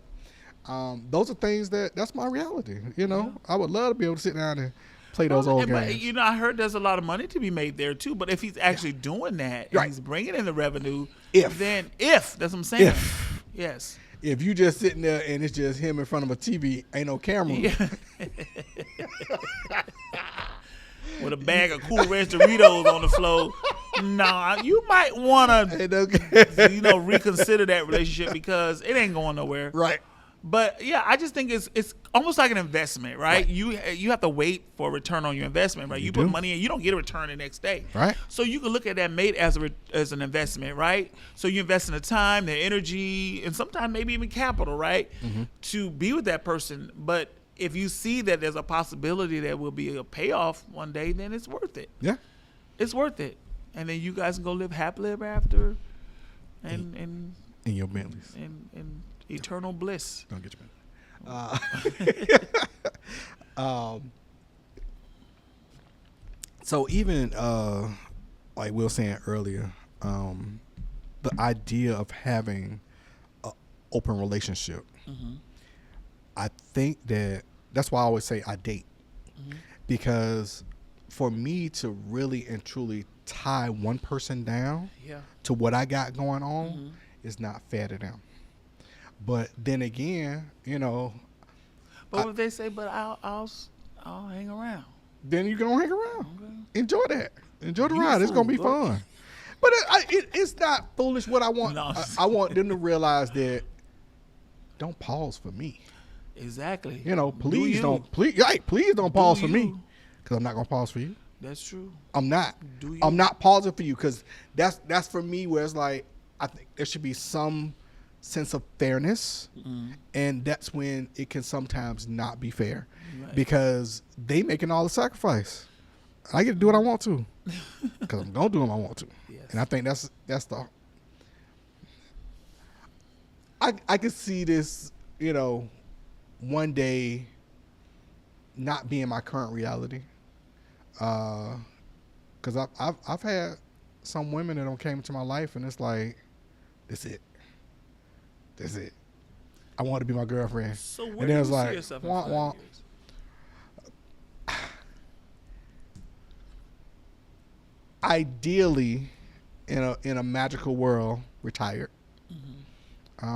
those are things that's my reality. You know, I would love to be able to sit down and play those old But, games. you know, I heard there's a lot of money to be made there too. But if he's actually doing that and Right. he's bringing in the revenue, If. that's what I'm saying. If. Yes. If you just sitting there and it's just him in front of a TV, ain't no camera. Yeah. With a bag of Cool Ranch Doritos on the floor, nah, you might want Ain't no to, reconsider that relationship because it ain't going nowhere. Right. But yeah, I just think it's almost like an investment, right? You have to wait for a return on your investment, right? You put do. money in, you don't get a return the next day, Right. So you can look at that mate as an investment, right? So you invest in the time, the energy, and sometimes maybe even capital, right, to be with that person. But if you see that there's a possibility that will be a payoff one day, then it's worth it. Yeah. It's worth it, and then you guys can go live happily ever after, and In your Bentleys. and eternal bliss. Don't get your Bentley. So even like we were saying earlier, the idea of having an open relationship, I think that's why I always say I date, because for me to really and truly tie one person down to what I got going on is not fair to them. But then again, But what they say, but I'll hang around. then you can hang around. Okay. Enjoy that. Enjoy the You ride. It's fool, gonna be bro. fun. But it's not foolish. What I want, No. I want them to realize that don't pause for me. Exactly. Please you. don't. Please don't pause for me, you. because I'm not gonna pause for you. That's true. I'm not. Do you? I'm not pausing for you, because that's for me where it's like I think there should be some sense of fairness, and that's when it can sometimes not be fair, Right. because they making all the sacrifice. I get to do what I want to, because I'm gonna do what I want to, Yes. and I think that's the. I could see this, one day not being my current reality, because I've had some women that don't came into my life and it's like, that's it. I want to be my girlfriend. So where And do then you it's see like, yourself in wah, 5 wah. years? Ideally, in a magical world, retired. But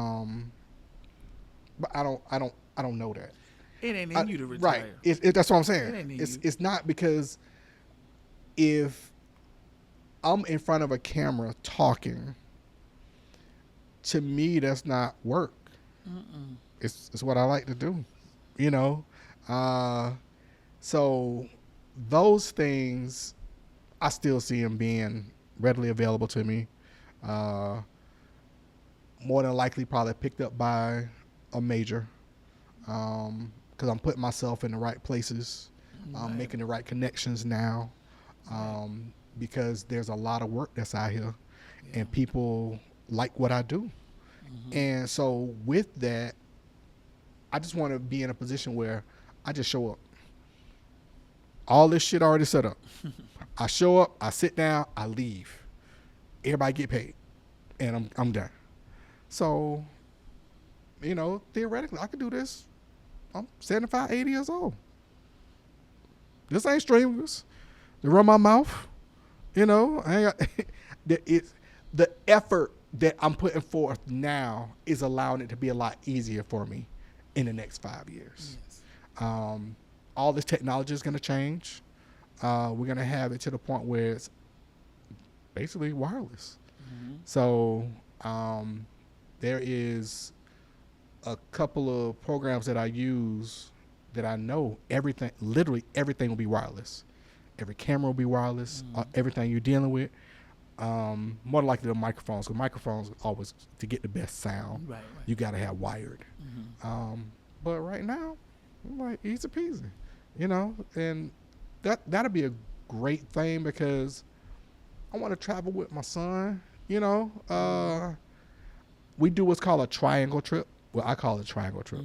I don't know that. It ain't in you to Right. retire. That's what I'm It saying. ain't in you. It's not, because if I'm in front of a camera talking, to me that's not work. It's what I like to do, So those things, I still see them being readily available to me. More than likely, probably picked up by a major, because I'm putting myself in the right places. I'm Right. making the right connections now, because there's a lot of work that's out here, and people like what I do. And so with that, I just want to be in a position where I just show up. All this shit already set up. I show up, I sit down, I leave. Everybody get paid, and I'm done. So, theoretically, I could do this. I'm 75, 80 years old. This ain't strenuous to run my mouth. I ain't got, the effort that I'm putting forth now is allowing it to be a lot easier for me in the next 5 years. Yes. All this technology is going to change. We're going to have it to the point where it's basically wireless. So there is a couple of programs that I use that I know literally everything will be wireless. Every camera will be wireless. Everything you're dealing with. More likely the microphones. Because microphones always, to get the best sound, Right. you got to have wired. But right now, I'm like, easy peasy. And that'll be a great thing because I want to travel with my son. We do what's called a triangle trip. Well, I call it a triangle trip.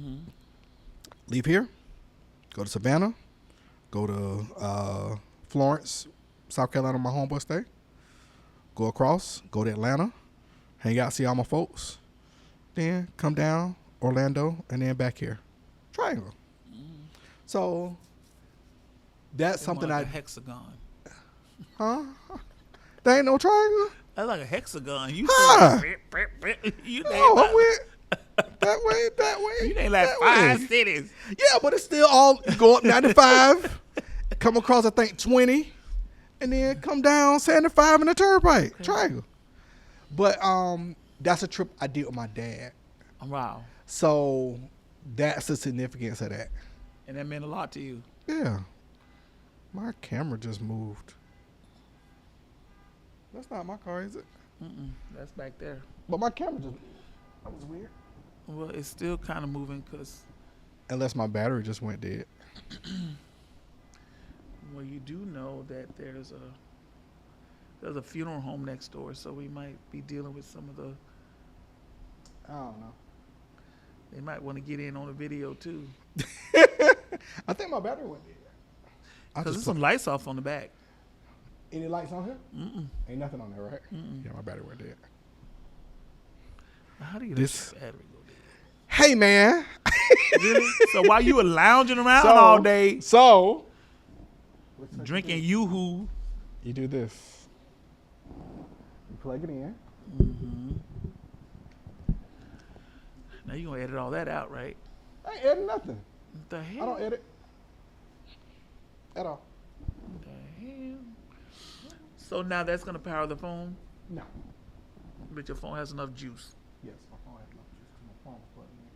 Leave here, go to Savannah, go to Florence, South Carolina, my homeboy stay. Go across, go to Atlanta, hang out, see all my folks. Then come down, Orlando, and then back here. Triangle. So that's something like a hexagon. Huh? There ain't no triangle? That's like a hexagon. You Huh. you No, named I went that way. you named like that 5 way. cities. Yeah, but it's still all, you go up 95, come across, I think, 20, and then come down 75 in the turnpike. Okay. Triangle. But that's a trip I did with my dad. Wow. So that's the significance of that. And that meant a lot to you. Yeah. My camera just moved. That's not my car, is it? That's back there. But my camera just, that was weird. Well, it's still kind of moving because... Unless my battery just went dead. Well, you do know that there's a funeral home next door, so we might be dealing with some of the... I don't know. They might want to get in on the video, too. I think my battery went dead. Because there's some lights off on the back. Any lights on here? Ain't nothing on there, right? Yeah, my battery went dead. How do you let your battery go dead? Hey, man. Really? So while you were lounging around all day, drinking Yoo-Hoo, you do this. You plug it in. Now you're going to edit all that out, right? I ain't editing nothing. What the hell? I don't edit at all. What the hell? So now that's going to power the phone? No. But your phone has enough juice. Yes, my phone has enough juice because my phone was plugged in.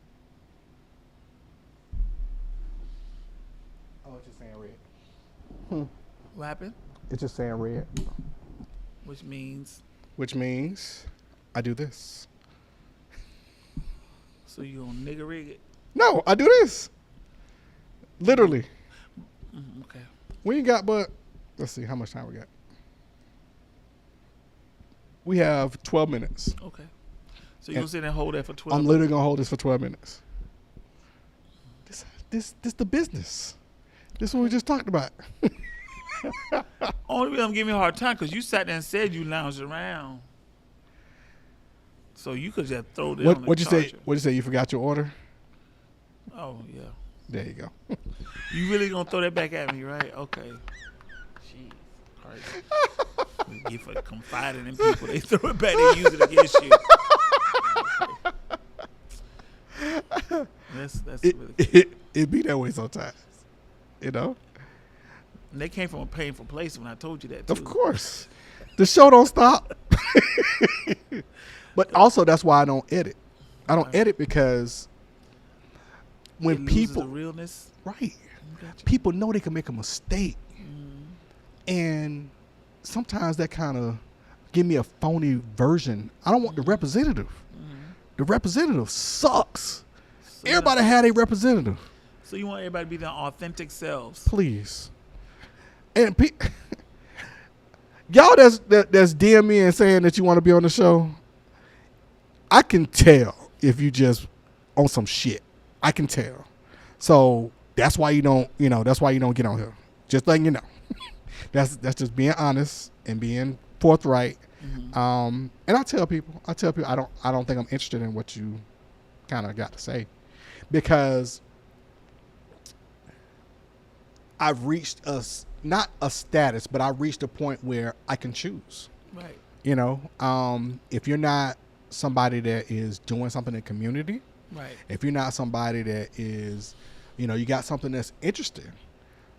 Oh, it's just saying red. What happened? It's just saying red. Which means I do this. So you gonna nigga rig it? No, I do this. Literally. Okay. We ain't got but, let's see, how much time we got? We have 12 minutes. Okay. So you're gonna sit there and hold that for 12 I'm literally gonna hold this for 12 minutes. This the business. This is what we just talked about. Only reason I'm giving you a hard time because you sat there and said you lounged around. So you could just throw that on the What'd you say? charger. What'd you say? You forgot your order? Oh, yeah. There you go. You really gonna throw that back at me, right? Okay. Jeez. Crazy. Get for confiding in people. They throw it back and use it against you. That's really cool. It be that way sometimes. You know? And they came from a painful place when I told you that, too. Of course. The show don't stop. But also, that's why I don't edit. I don't edit because when people... the realness. Right. People know they can make a mistake. And sometimes that kind of give me a phony version. I don't want the representative. The representative sucks. So everybody had a representative. So you want everybody to be their authentic selves. Please. And y'all that's DM me and saying that you want to be on the show, I can tell if you just on some shit. I can tell. So that's why you don't get on here. Just letting you know. That's just being honest and being forthright. And I tell people I don't think I'm interested in what you kind of got to say, because I've reached not a status, but I've reached a point where I can choose. Right. You know, if you're not somebody that is doing something in the community, right. If you're not somebody that is, you got something that's interesting,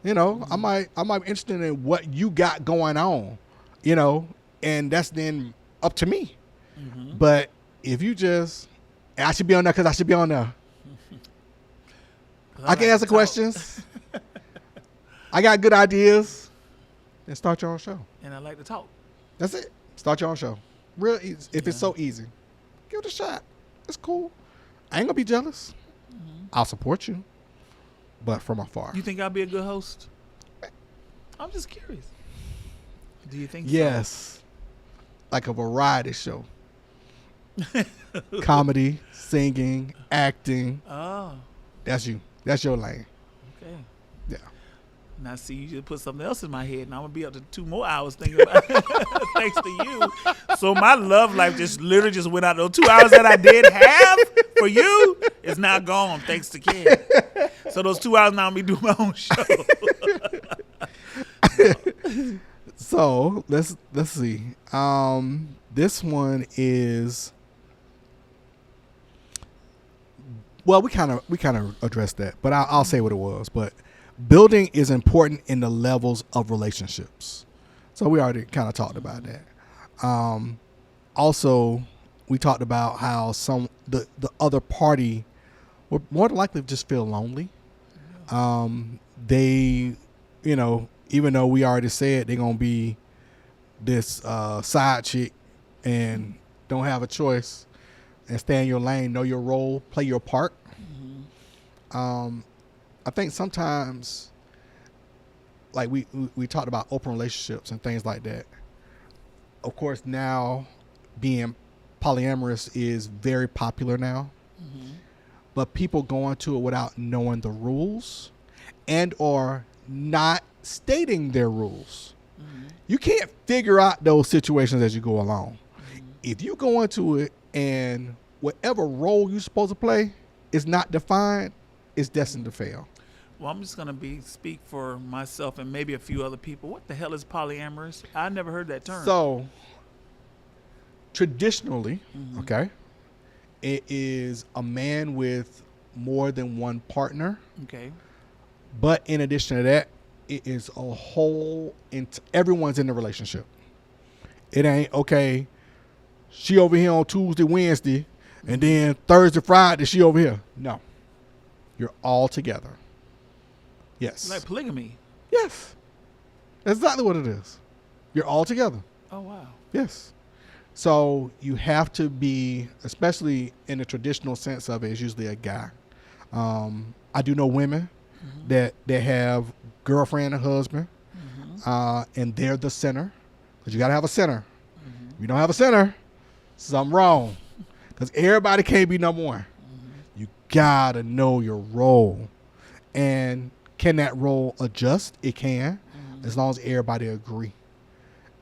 I might be interested in what you got going on, and that's then up to me. But if you just And I should be on there because I should be on there. I can like answer to talk. questions. I got good ideas. Then start your own show. And I like to talk. That's it. Start your own show. Real easy. If it's so easy, give it a shot. It's cool. I ain't gonna be jealous. I'll support you, but from afar. You think I'll be a good host? I'm just curious. Do you think Yes. Like a variety show. Comedy, singing, acting. so? Oh, That's you. That's your lane. okay. Yeah. Now, see, you just put something else in my head, and I'm gonna be up to 2 more hours thinking about it, thanks to you. So my love life just literally just went out. Those 2 hours that I did have for you is now gone, thanks to Kenn. So those 2 hours now I'm gonna be doing my own show. So let's see. This one is. Well, we kind of addressed that, but I'll say what it was. But building is important in the levels of relationships. So we already kind of talked about that. Also, we talked about how the other party would more than likely just feel lonely. They, even though we already said they're gonna be this side chick and don't have a choice and stay in your lane, know your role, play your part. I think sometimes, like we talked about open relationships and things like that. Of course, now being polyamorous is very popular now, but people go into it without knowing the rules and or not stating their rules. You can't figure out those situations as you go along. If you go into it and whatever role you're supposed to play is not defined, it's destined to fail. Well, I'm just gonna speak for myself and maybe a few other people. What the hell is polyamorous? I never heard that term. So, traditionally, okay, it is a man with more than one partner. Okay. But in addition to that, it is a whole. Everyone's in the relationship. It ain't okay. She over here on Tuesday, Wednesday, and then Thursday, Friday, she over here. No, you're all together. Yes. Like polygamy. Yes. That's exactly what it is. You're all together. Oh wow. Yes. So you have to be, especially in the traditional sense of it, is usually a guy. I do know women that have girlfriend and husband, and they're the center. Because you got to have a center. If you don't have a center, something wrong. Because everybody can't be number one. You got to know your role. And can that role adjust? It can, as long as everybody agree.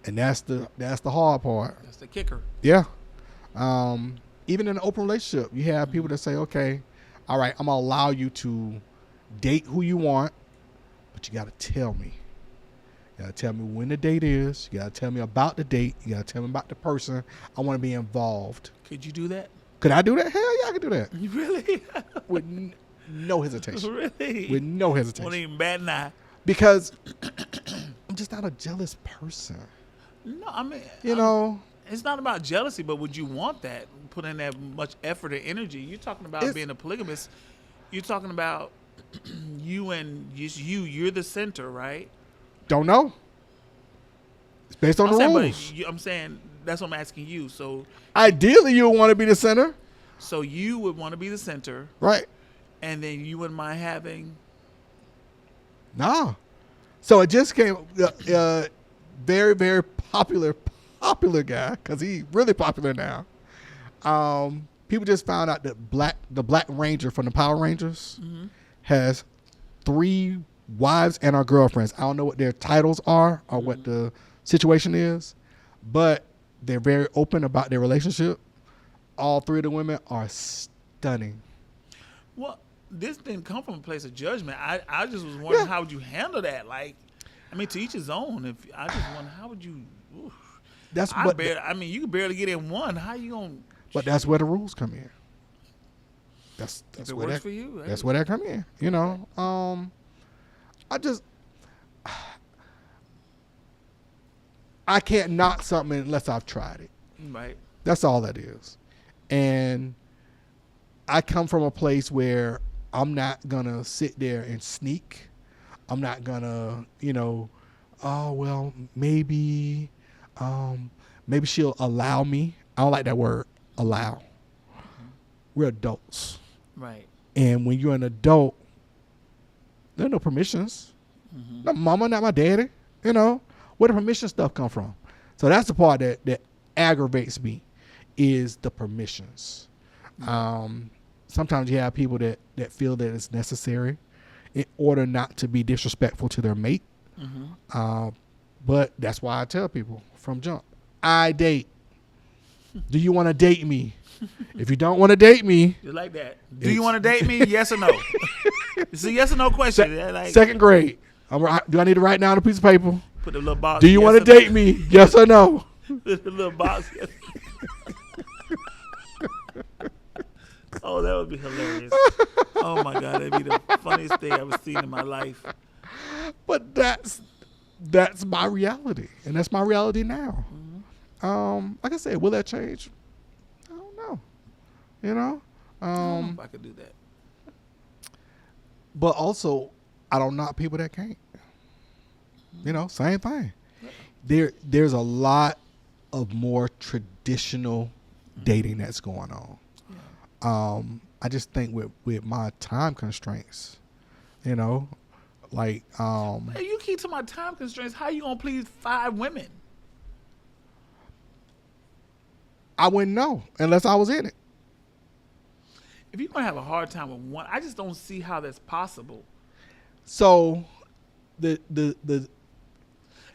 And that's the hard part. That's the kicker. Yeah. Even in an open relationship, you have people that say, okay, all right, I'm going to allow you to date who you want, but you got to tell me. You got to tell me when the date is. You got to tell me about the date. You got to tell me about the person. I want to be involved. Could you do that? Could I do that? Hell yeah, I could do that. You really? With no hesitation. Really? With no hesitation. Won't even bat an eye. Because I'm just not a jealous person. No, I mean, it's not about jealousy, but would you want that? Put in that much effort and energy. You're talking about being a polygamist. You're talking about you and just you. You're the center, right? Don't know. It's based on the rules. I'm saying that's what I'm asking you. So ideally, you would want to be the center. So you would want to be the center, right? And then you wouldn't mind having. Nah. So it just came. Very, very popular guy, because he's really popular now. People just found out that the Black Ranger from the Power Rangers has 3 wives and our girlfriends. I don't know what their titles are or what the situation is, but they're very open about their relationship. All 3 of the women are stunning. Well, this didn't come from a place of judgment. I just was wondering how would you handle that? Like, I mean, to each his own. If I just wonder how would you? Oof. I mean, you can barely get in one. How you gonna? But that's where the rules come in. That's if it where works for you. That's where that come in. I can't knock something unless I've tried it. Right. That's all that is. And I come from a place where I'm not gonna sit there and sneak. I'm not gonna, oh well, maybe she'll allow me. I don't like that word, allow. We're adults, Right. and when you're an adult, there are no permissions. Not mama, not my daddy. Where the permission stuff come from? So that's the part that aggravates me, is the permissions. Sometimes you have people that feel that it's necessary in order not to be disrespectful to their mate. But that's why I tell people from jump, I date. Do you want to date me? If you don't want to date me, Just like that. Do you want to date me? Yes or no? It's a yes or no question. Second grade. Do I need to write down a piece of paper? Put the little box. Do you want to date me? Yes or no? Put the little box. Oh, that would be hilarious. Oh my God, that'd be the funniest thing I've ever seen in my life. But that's my reality, and that's my reality now. Like I said, will that change? I don't know. I don't know if I could do that. But also, I don't knock people that can't. Same thing. There's a lot of more traditional dating that's going on. I just think with my time constraints, like Hey, you keep to my time constraints. How you gonna please 5 women? I wouldn't know unless I was in it. If you're gonna have a hard time with one, I just don't see how that's possible. So the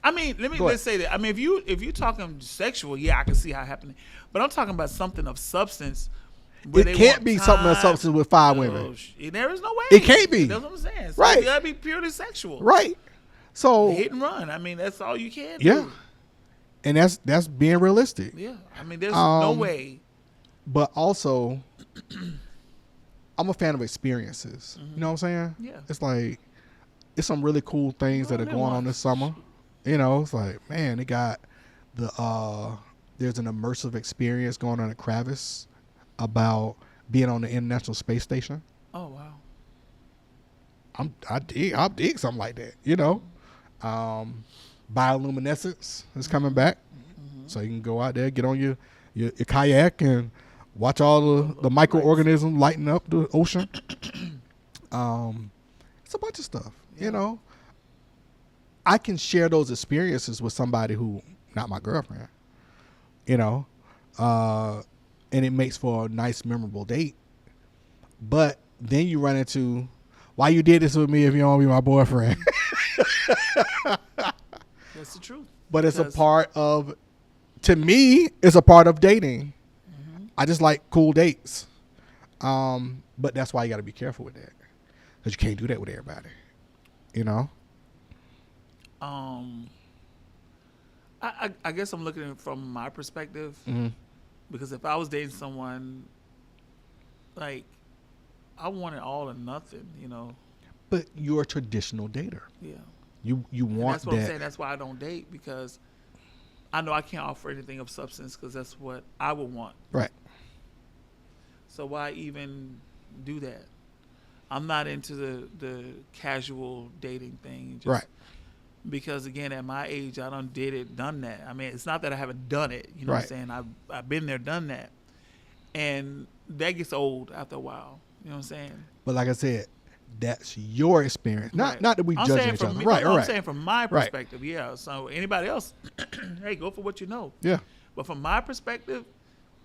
I mean, let's say that. I mean, if you're talking sexual, yeah, I can see how happening. But I'm talking about something of substance. It can't be something of substance with 5 women. There is no way. It can't be. That's what I'm saying. So Right. It gotta be purely sexual. Right. So Hit and run. I mean, that's all you can do. yeah, and that's being realistic. Yeah. I mean, there's no way. But also, I'm a fan of experiences. You know what I'm saying? Yeah. It's like, it's some really cool things that are live going on once. this summer. It's like, man, they got there's an immersive experience going on at Kravis about being on the International Space Station. Oh wow. I dig something like that. Bioluminescence is coming back, so you can go out there, get on your kayak, and watch all the microorganisms lighting up the ocean. It's a bunch of stuff. I can share those experiences with somebody who not my girlfriend. And it makes for a nice, memorable date. But then you run into, why you did this with me if you don't want to be my boyfriend? That's the truth. But it's a part of, to me, it's a part of dating. I just like cool dates. But that's why you got to be careful with that. Because you can't do that with everybody. I guess I'm looking at it from my perspective. Because if I was dating someone, like, I want it all or nothing, But you're a traditional dater. Yeah. You want that's what that. I'm saying. That's why I don't date, because I know I can't offer anything of substance, because that's what I would want. Right. So why even do that? I'm not into the casual dating thing. Right. Because again, at my age, I done that. I mean, it's not that I haven't done it. You know what I'm saying? I've been there, done that. And that gets old after a while. You know what I'm saying? But like I said, that's your experience. Not that we I'm judging saying each from other. me, Right, I'm right. saying from my perspective, yeah. So anybody else, hey, go for what you know. Yeah. But from my perspective,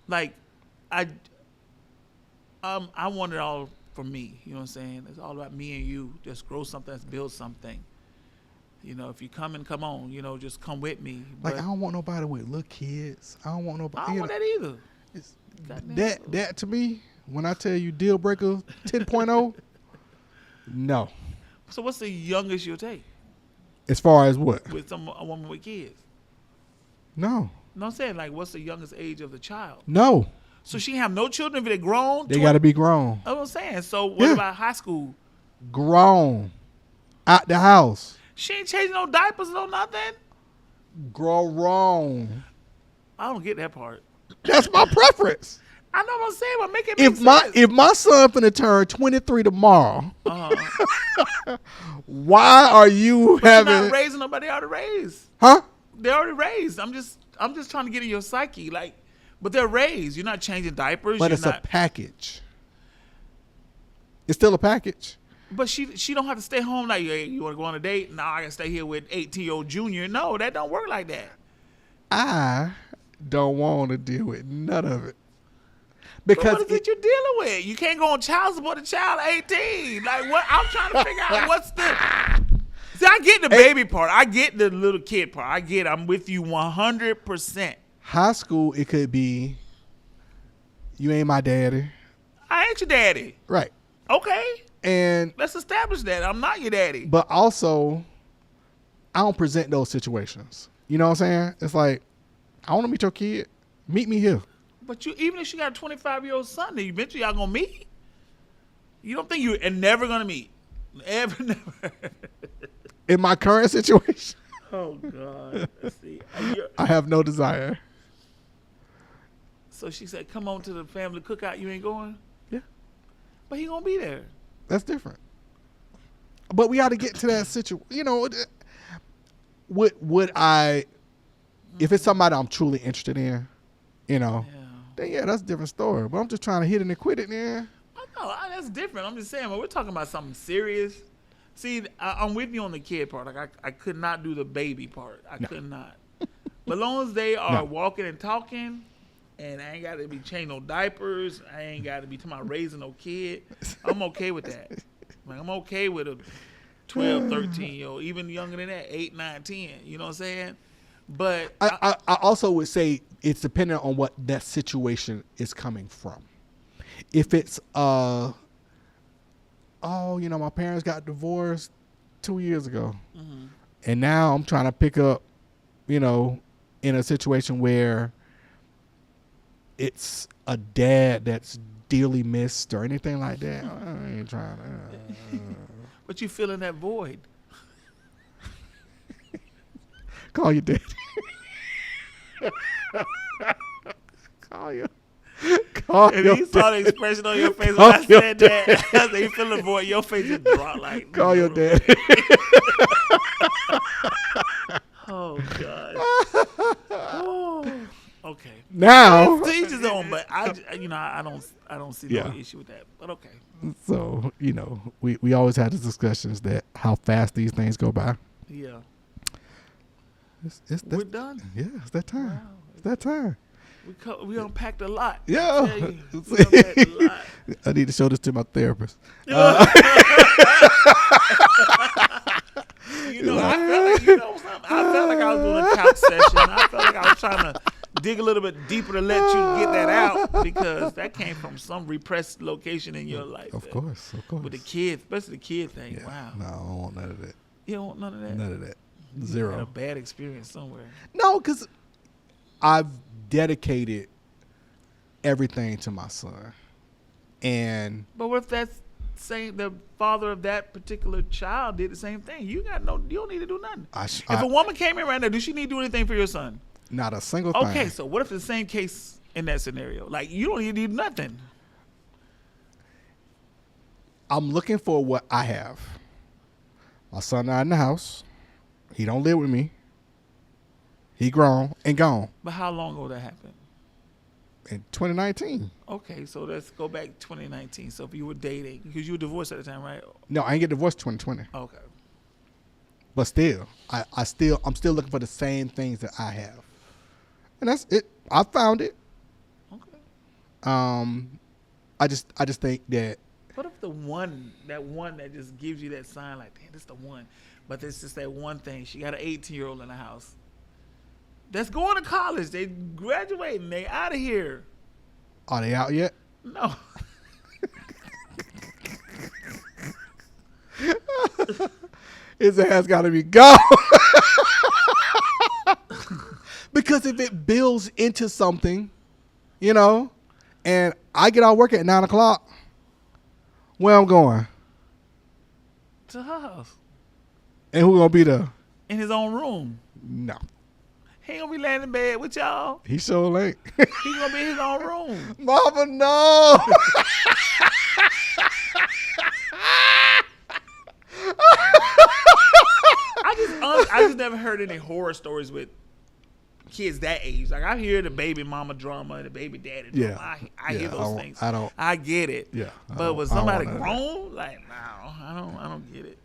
like, I want it all for me. You know what I'm saying? It's all about me and you. Just grow something, let's build something. If you come on, just come with me. Like, I don't want nobody with little kids. I don't want nobody. I don't want that either. That to me, when I tell you deal breaker 10.0, no. So what's the youngest you'll take As far as what? with a woman with kids? No. No, I'm saying, like, what's the youngest age of the child? No. So she have no children if they're grown? They got to be grown. That's what I'm saying. So what about high school? Grown. Out the house. She ain't changing no diapers, no nothing. Grown. I don't get that part. That's my preference. I know what I'm saying, but make it If my son finna turn 23 tomorrow, why are you You're having? not raising nobody already raised. Huh? They're already raised. I'm just trying to get in your psyche, like, but they're raised. You're not changing diapers. But you're it's not, a package. It's still a package. But she don't have to stay home like, hey, you want to go on a date? No, I can stay here with 18-year-old junior. No, that don't work like that. I don't want to deal with none of it. But Because what is it you're dealing with? You can't go on child support a child at 18. Like, what? I'm trying to figure out what's the. See, I get the baby part. I get the little kid part. I get it. I'm with you 100%. high school, it could be, you ain't my daddy. I ain't your daddy. Right. Okay. And Let's establish that. I'm not your daddy. but also, I don't present those situations. You know what I'm saying? It's like, I want to meet your kid. Meet me here. But you, even if she got a 25-year-old son, then eventually y'all gonna meet. You don't think you're never gonna meet? Never. In my current situation, Oh God. Let's see. I have no desire. So she said, "Come on to the family cookout. You ain't going." Yeah. But he gonna be there. That's different. But we ought to get to that situation. You know, would I, if it's somebody I'm truly interested in, you know, Yeah. then yeah, that's a different story. But I'm just trying to hit it and quit it, man. Oh, no, that's different. I'm just saying, when we're talking about something serious. See, I'm with you on the kid part. Like I could not do the baby part. I could not. But as long as they are walking and talking, and I ain't got to be changing no diapers, I ain't got to be talking about raising no kid, I'm okay with that. Like, I'm okay with a 12, 13-year-old, even younger than that, 8, 9, 10. You know what I'm saying? But I also would say it's dependent on what that situation is coming from. If it's my parents got divorced 2 years ago, and now I'm trying to pick up, in a situation where it's a dad that's dearly missed or anything like that, I ain't trying to. but you feeling that void. Call your daddy. Call your. And he saw the expression on your face when I said that. I said, you feel the void. Your face just dropped like. Call your daddy. Oh God. Oh. Okay. Now. To each his own, but I don't see no issue with that. But okay. So we always have these discussions that how fast these things go by. Yeah. We're done. Yeah, it's that time. Wow. It's that time. We unpacked a lot. Yeah. We unpacked a lot. I need to show this to my therapist. I felt like I was doing a couch session. I felt like I was trying to dig a little bit deeper to let you get that out, because that came from some repressed location in your life. Of course. With the kids, especially the kid thing. Yeah. Wow. No, I don't want none of that. You don't want none of that? None of that. You Zero. had a bad experience somewhere. No, because I've dedicated everything to my son. But what if that's saying the father of that particular child did the same thing? You don't need to do nothing. If a woman came in right now, does she need to do anything for your son? Not a single thing. Okay, so what if it's the same case in that scenario? Like, you don't need to do nothing. I'm looking for what I have. My son not in the house. He don't live with me. He grown and gone. But how long ago that happened? In 2019. Okay, so let's go back to 2019. So if you were dating, because you were divorced at the time, right? No, I ain't get divorced 2020. Okay. But still, I'm still looking for the same things that I have. And that's it. I found it. Okay. I just think that. What if that just gives you that sign, like, damn, this is the one, but it's just that one thing. She got an 18-year-old in the house that's going to college. They graduating. They out of here. Are they out yet? No. His ass got to be gone. Because if it builds into something, and I get out of work at 9 o'clock, where I'm going? To her house. And who gonna be there? In his own room. No. He ain't gonna be laying in bed with y'all. He sure ain't. He gonna be in his own room. Mama, no. I just never heard any horror stories with kids that age. Like, I hear the baby mama drama and the baby daddy drama. Yeah. I hear those things. I get it. Yeah. But with somebody grown, like, no, I don't get it.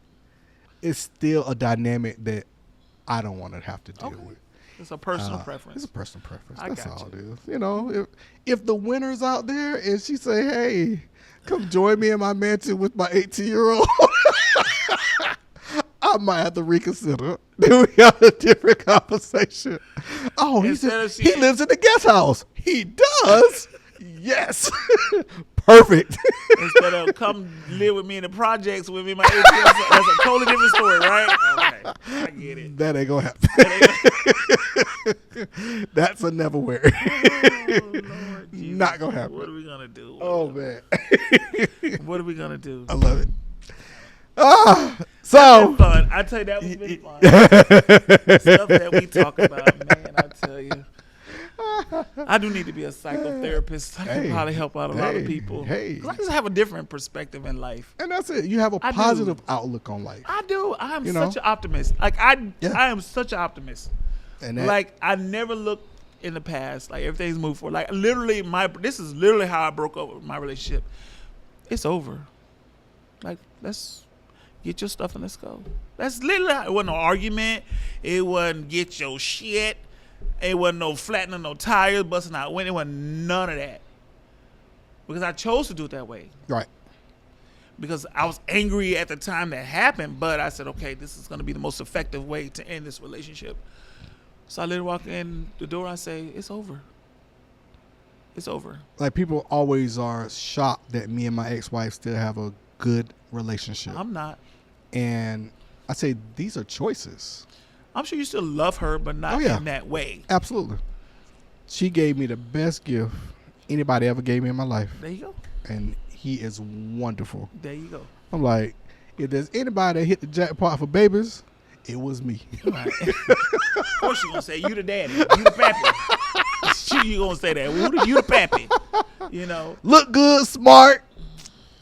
It's still a dynamic that I don't want to have to deal with. It's a personal preference. It's a personal preference. I That's got all you. it is. You know, if the winner's out there and she say, hey, come join me in my mansion with my 18-year-old, I might have to reconsider. Then we got a different conversation. Oh, he lives in the guest house. He does? Yes. Perfect. Instead of come live with me in the projects with me in my 18-year-old, that's a totally different story, right? Okay, I get it. That ain't going to happen. That's a never wear. Oh, Lord Jesus. Not going to happen. What are we going to do? Man. What are we going to do? I love it. So Fun. I tell you, that was been fun. Stuff that we talk about, man, I tell you. I do need to be a psychotherapist. I can probably help out a lot of people. 'Cause I just have a different perspective in life. And that's it. You have a positive outlook on life. I do. I am such an optimist. Like, I am such an optimist. And Like, I never look in the past. Like, everything's moved forward. Like, literally, this is literally how I broke up with my relationship. It's over. Like, let's get your stuff and let's go. That's literally how, it wasn't no argument. It wasn't get your shit. It wasn't no flattening no tires, busting out window. It wasn't none of that. Because I chose to do it that way. Right. Because I was angry at the time that happened, but I said, okay, this is going to be the most effective way to end this relationship. So I literally walk in the door. I say, it's over. It's over. Like, people always are shocked that me and my ex-wife still have a good relationship. I'm not. And I say, these are choices. I'm sure you still love her, but not in that way. Absolutely. She gave me the best gift anybody ever gave me in my life. There you go. And he is wonderful. There you go. I'm like, if there's anybody that hit the jackpot for babies, it was me. Right. Of course you're going to say, you the daddy. You the pappy. Sure you going to say that. You the pappy. You know. Look good, smart.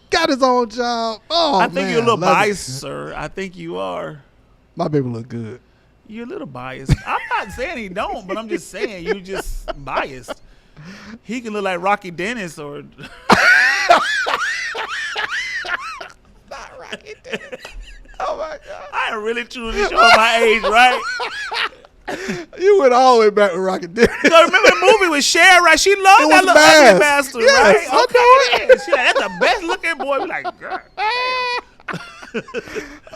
Got his own job. Oh, I think man, you're a little love biased, it. sir. I think you are. My baby look good. You're a little biased. I'm not saying he don't, but I'm just saying you just biased. He can look like Rocky Dennis or Not Rocky Dennis. Oh my God. I am really truly showing my age, right? You went all the way back with Rocky Dennis. So remember the movie with Cher, right? She loved It that was little Mask. ugly bastard, Yes, right? okay. Okay. She like, that's the best looking boy. Be like, girl.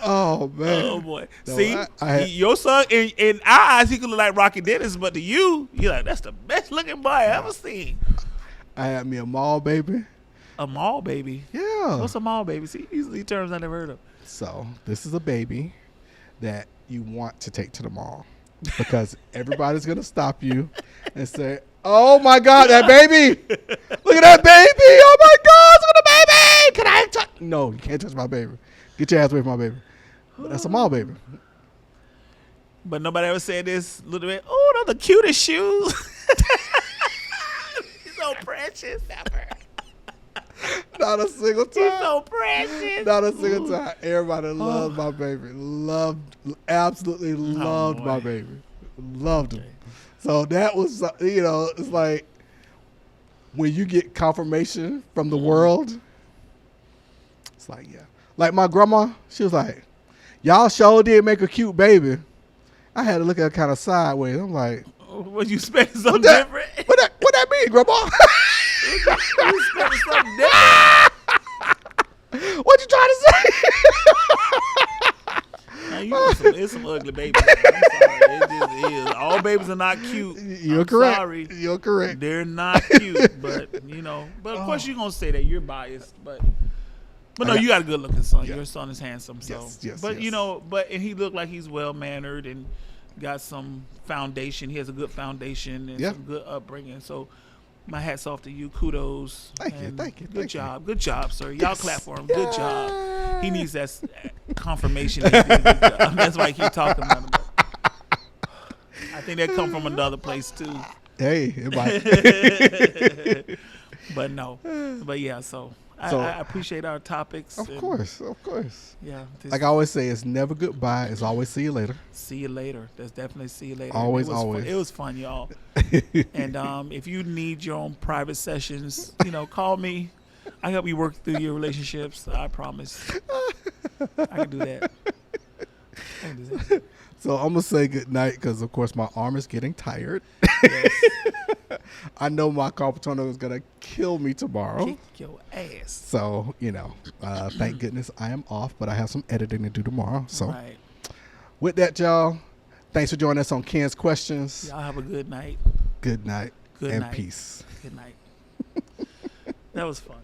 Oh man. Oh boy. No, See, I had- your son in our eyes, he could look like Rocky Dennis, but to you, you're like, that's the best looking boy I ever seen. I had me a mall baby. A mall baby. Yeah. What's a mall baby? See, these are terms I never heard of. So this is a baby that you want to take to the mall because everybody's gonna stop you and say, "Oh my God, that baby! Look at that baby! Oh my God, look at the baby! Can I touch?" No, you can't touch my baby. Get your ass away from my baby. But that's a mall baby. But nobody ever said this little bit. Oh, those are the cutest shoes. He's so precious. Not a single He's time. so precious. Not a single time. Everybody loved my baby. Absolutely loved my baby. Loved him. So that was, it's like when you get confirmation from the world, it's like, yeah. Like my grandma, she was like, y'all sure did make a cute baby. I had to look at her kind of sideways. I'm like, Was you expecting something different? what that mean, grandma? You expecting something different? What you trying to say? Now, it's some ugly babies. I'm sorry. It just is. All babies are not cute. You're I'm correct. Sorry. You're correct. They're not cute, but but of course you're gonna say that you're biased, but no, you got a good looking son. Yeah. Your son is handsome, so Yes, but yes. and he looked like he's well mannered and got some foundation. He has a good foundation and some good upbringing. So my hat's off to you. Kudos. Thank you. Good job. Good job, sir. Y'all clap for him. Good job. He needs that confirmation. That he did a good job. That's why I keep talking about him. I think that come from another place too. Hey, it might. But no. But yeah, so I appreciate our topics. Of course. Yeah. Like I always say, it's never goodbye. It's always see you later. See you later. That's definitely see you later. Always, it was always. Fun. It was fun, y'all. And if you need your own private sessions, call me. I help you work through your relationships. I promise. I can do that. So I'm gonna say good night because, of course, my arm is getting tired. Yes. I know my carpenter is gonna kill me tomorrow. Kick your ass. So thank goodness I am off, but I have some editing to do tomorrow. So Right. with that, y'all, thanks for joining us on Kenn's Questions. Y'all have a good night. Good night. Good and night. peace. Good night. That was fun.